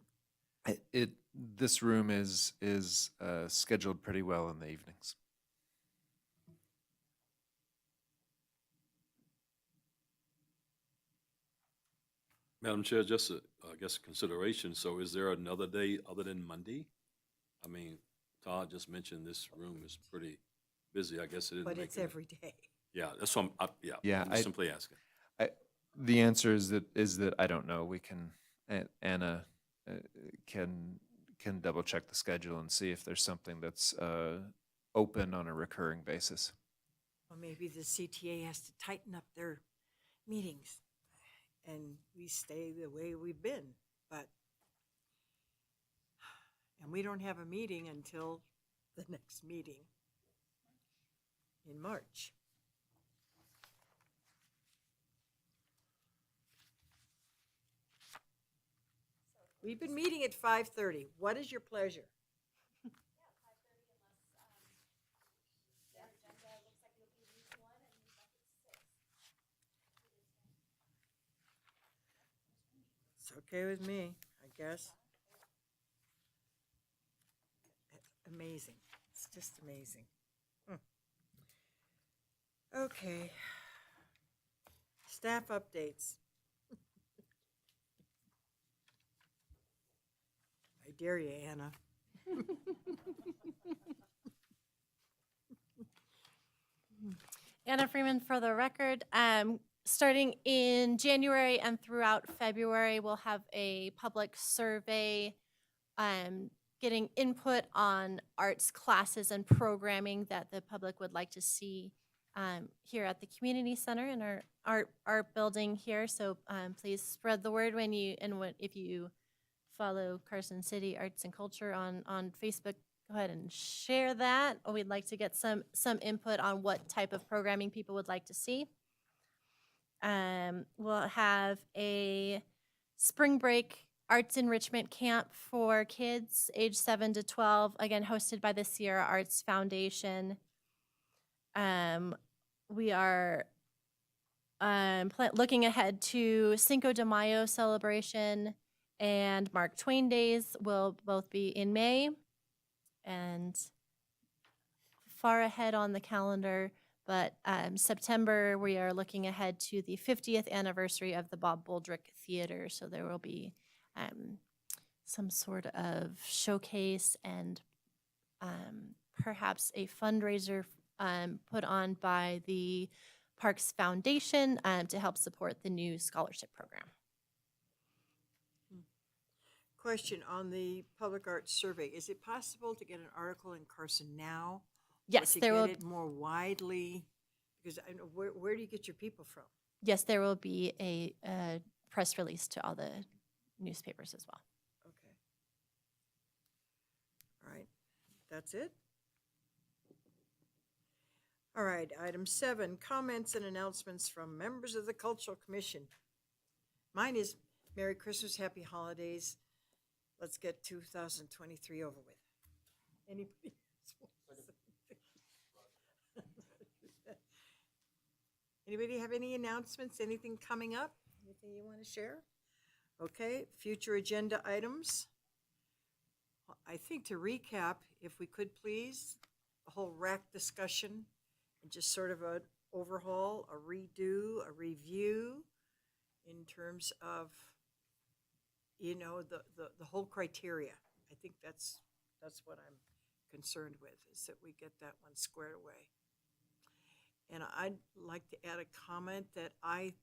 H: This room is scheduled pretty well in the evenings.
J: Madam Chair, just I guess consideration, so is there another day other than Monday? I mean, Todd just mentioned this room is pretty busy, I guess it didn't
A: But
J: make
A: it's
J: any-
A: every day.
J: Yeah, that's what
H: Yeah,
J: I'm just simply asking.
H: The answer is that I don't know. We can Anna can double check the schedule and see if there's something that's open on a recurring basis.
A: Well, maybe the CTA has to tighten up their meetings and we stay the way we've been, and we don't have a meeting until the next meeting in March. We've been meeting at 5:30. What is your pleasure? It's okay with me, I guess. Amazing. It's just amazing. Okay. Staff updates. I dare you, Anna.
G: Anna Freeman for the record. Starting in January and throughout February, we'll have a public survey getting input on arts classes and programming that the public would like to see here at the community center in our art building here. So please spread the word if you follow Carson City Arts and Culture on Facebook. Go ahead and share that. We'd like to get some input on what type of programming people would like to see. We'll have a spring break arts enrichment camp for kids age 7 to 12, again hosted by the Sierra Arts Foundation. We are looking ahead to Cinco de Mayo celebration and Mark Twain Days will both be in May. And far ahead on the calendar, but September, we are looking ahead to the 50th anniversary of the Bob Boldrick Theater. So there will be some sort of showcase and perhaps a fundraiser put on by the Parks Foundation to help support the new scholarship program.
A: Question on the public arts survey. Is it possible to get an article in Carson now?
G: Yes,
A: or to
G: there will.
A: get it more widely? Because I know, where do you get your people from?
G: Yes, there will be a press release to all the newspapers as well.
A: Okay. All right, that's it? All right, item 7, comments and announcements from members of the Cultural Commission. Mine is Merry Christmas, Happy Holidays. Let's get 2023 over with. Anybody else want to say anything? Anybody have any announcements, anything coming up? Anything you want to share? Okay, future agenda items. I think to recap, if we could please, the whole RAC discussion and just sort of an overhaul, a redo, a review in terms of, you know, the whole criteria. I think that's what I'm concerned with, is that we get that one squared away. And I'd like to add a comment that I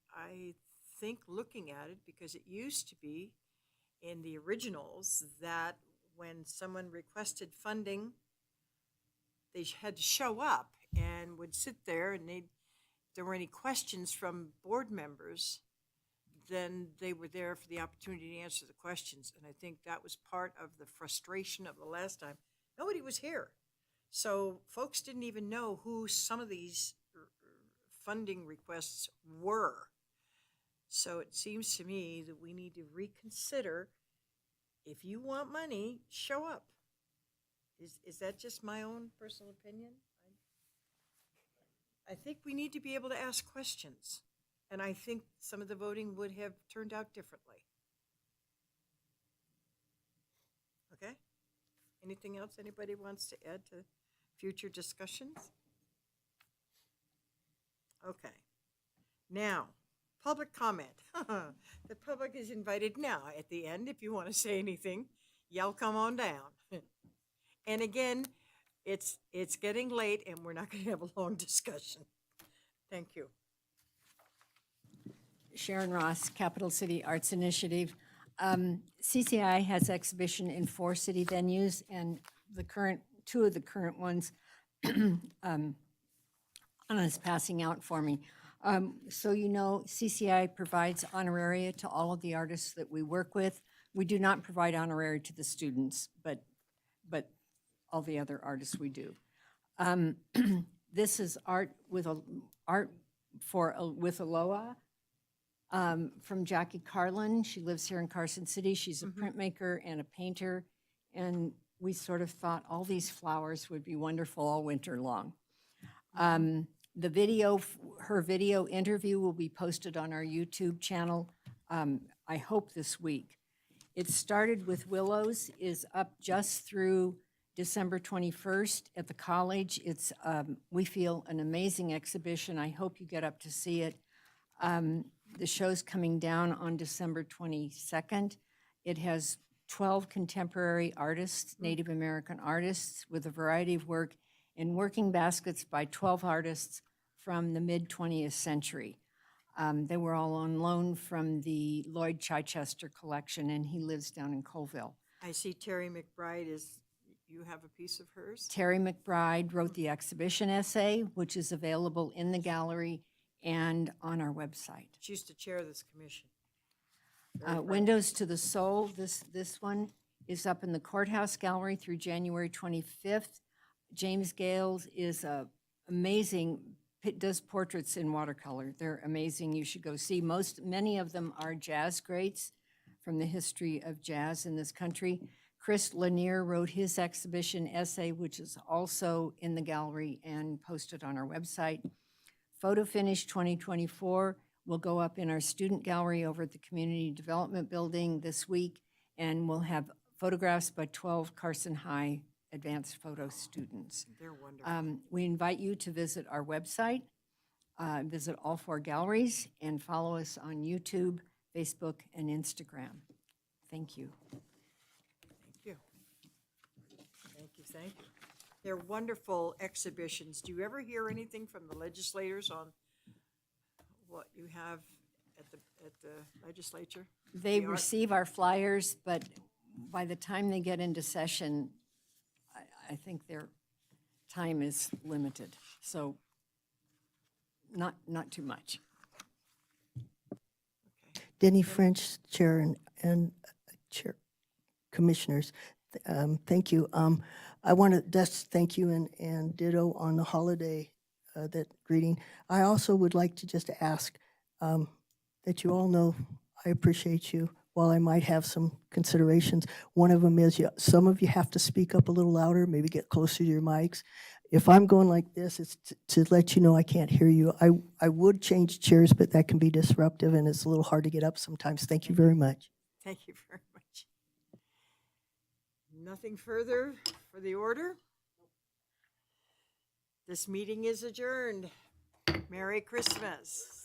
A: think, looking at it, because it used to be in the originals that when someone requested funding, they had to show up and would sit there, and if there were any questions from board members, then they were there for the opportunity to answer the questions. And I think that was part of the frustration of the last time. Nobody was here. So folks didn't even know who some of these funding requests were. So it seems to me that we need to reconsider, if you want money, show up. Is that just my own personal opinion? I think we need to be able to ask questions. And I think some of the voting would have turned out differently. Okay? Anything else anybody wants to add to future discussions? Okay. Now, public comment. The public is invited now at the end. If you want to say anything, y'all come on down. And again, it's getting late and we're not going to have a long discussion. Thank you.
C: Sharon Ross, Capital City Arts Initiative. CCI has exhibition in 4 city venues, and two of the current ones Anna's passing out for me. So you know, CCI provides honoraria to all of the artists that we work with. We do not provide honoraria to the students, but all the other artists we do. This is with Aloha. From Jackie Carlin. She lives here in Carson City. She's a printmaker and a painter. And we sort of thought all these flowers would be wonderful all winter long. The video, her video interview will be posted on our YouTube channel, I hope this week. It started with Willows, is up just through December 21st at the college. It's, we feel, an amazing exhibition. I hope you get up to see it. The show's coming down on December 22nd. It has 12 contemporary artists, Native American artists, with a variety of work in working baskets by 12 artists from the mid-20th century. They were all on loan from the Lloyd Chichester collection, and he lives down in Colville.
A: I see Terry McBride you have a piece of hers?
C: Terry McBride wrote the exhibition essay, which is available in the gallery and on our website.
A: She used to chair this commission. Very bright.
C: Windows to the Soul, this one is up in the Courthouse Gallery through January 25th. James Gales is amazing, does portraits in watercolor. They're amazing, you should go see. Many of them are jazz greats from the history of jazz in this country. Chris Lanier wrote his exhibition essay, which is also in the gallery and posted on our website. Photo Finish 2024 will go up in our student gallery over at the Community Development Building this week, and we'll have photographs by 12 Carson High advanced photo students.
A: They're wonderful.
C: We invite you to visit our website, visit all 4 galleries, and follow us on YouTube, Facebook, and Instagram. Thank you.
A: Thank you. Thank you, thank you. They're wonderful exhibitions. Do you ever hear anything from the legislators on what you have at the legislature?
C: They
A: The art-
C: receive our flyers, but by the time they get into session, I think their time is limited, so not too much.
E: Denny French, Chair and Chair, Commissioners, thank you. I want to just thank you and ditto on the holiday, that greeting. I also would like to just ask that you all know I appreciate you. While I might have some considerations, one of them is some of you have to speak up a little louder, maybe get closer to your mics. If I'm going like this, it's to let you know I can't hear you. I would change chairs, but that can be disruptive and it's a little hard to get up sometimes. Thank you very much.
A: Thank you very much. Nothing further for the order? This meeting is adjourned. Merry Christmas.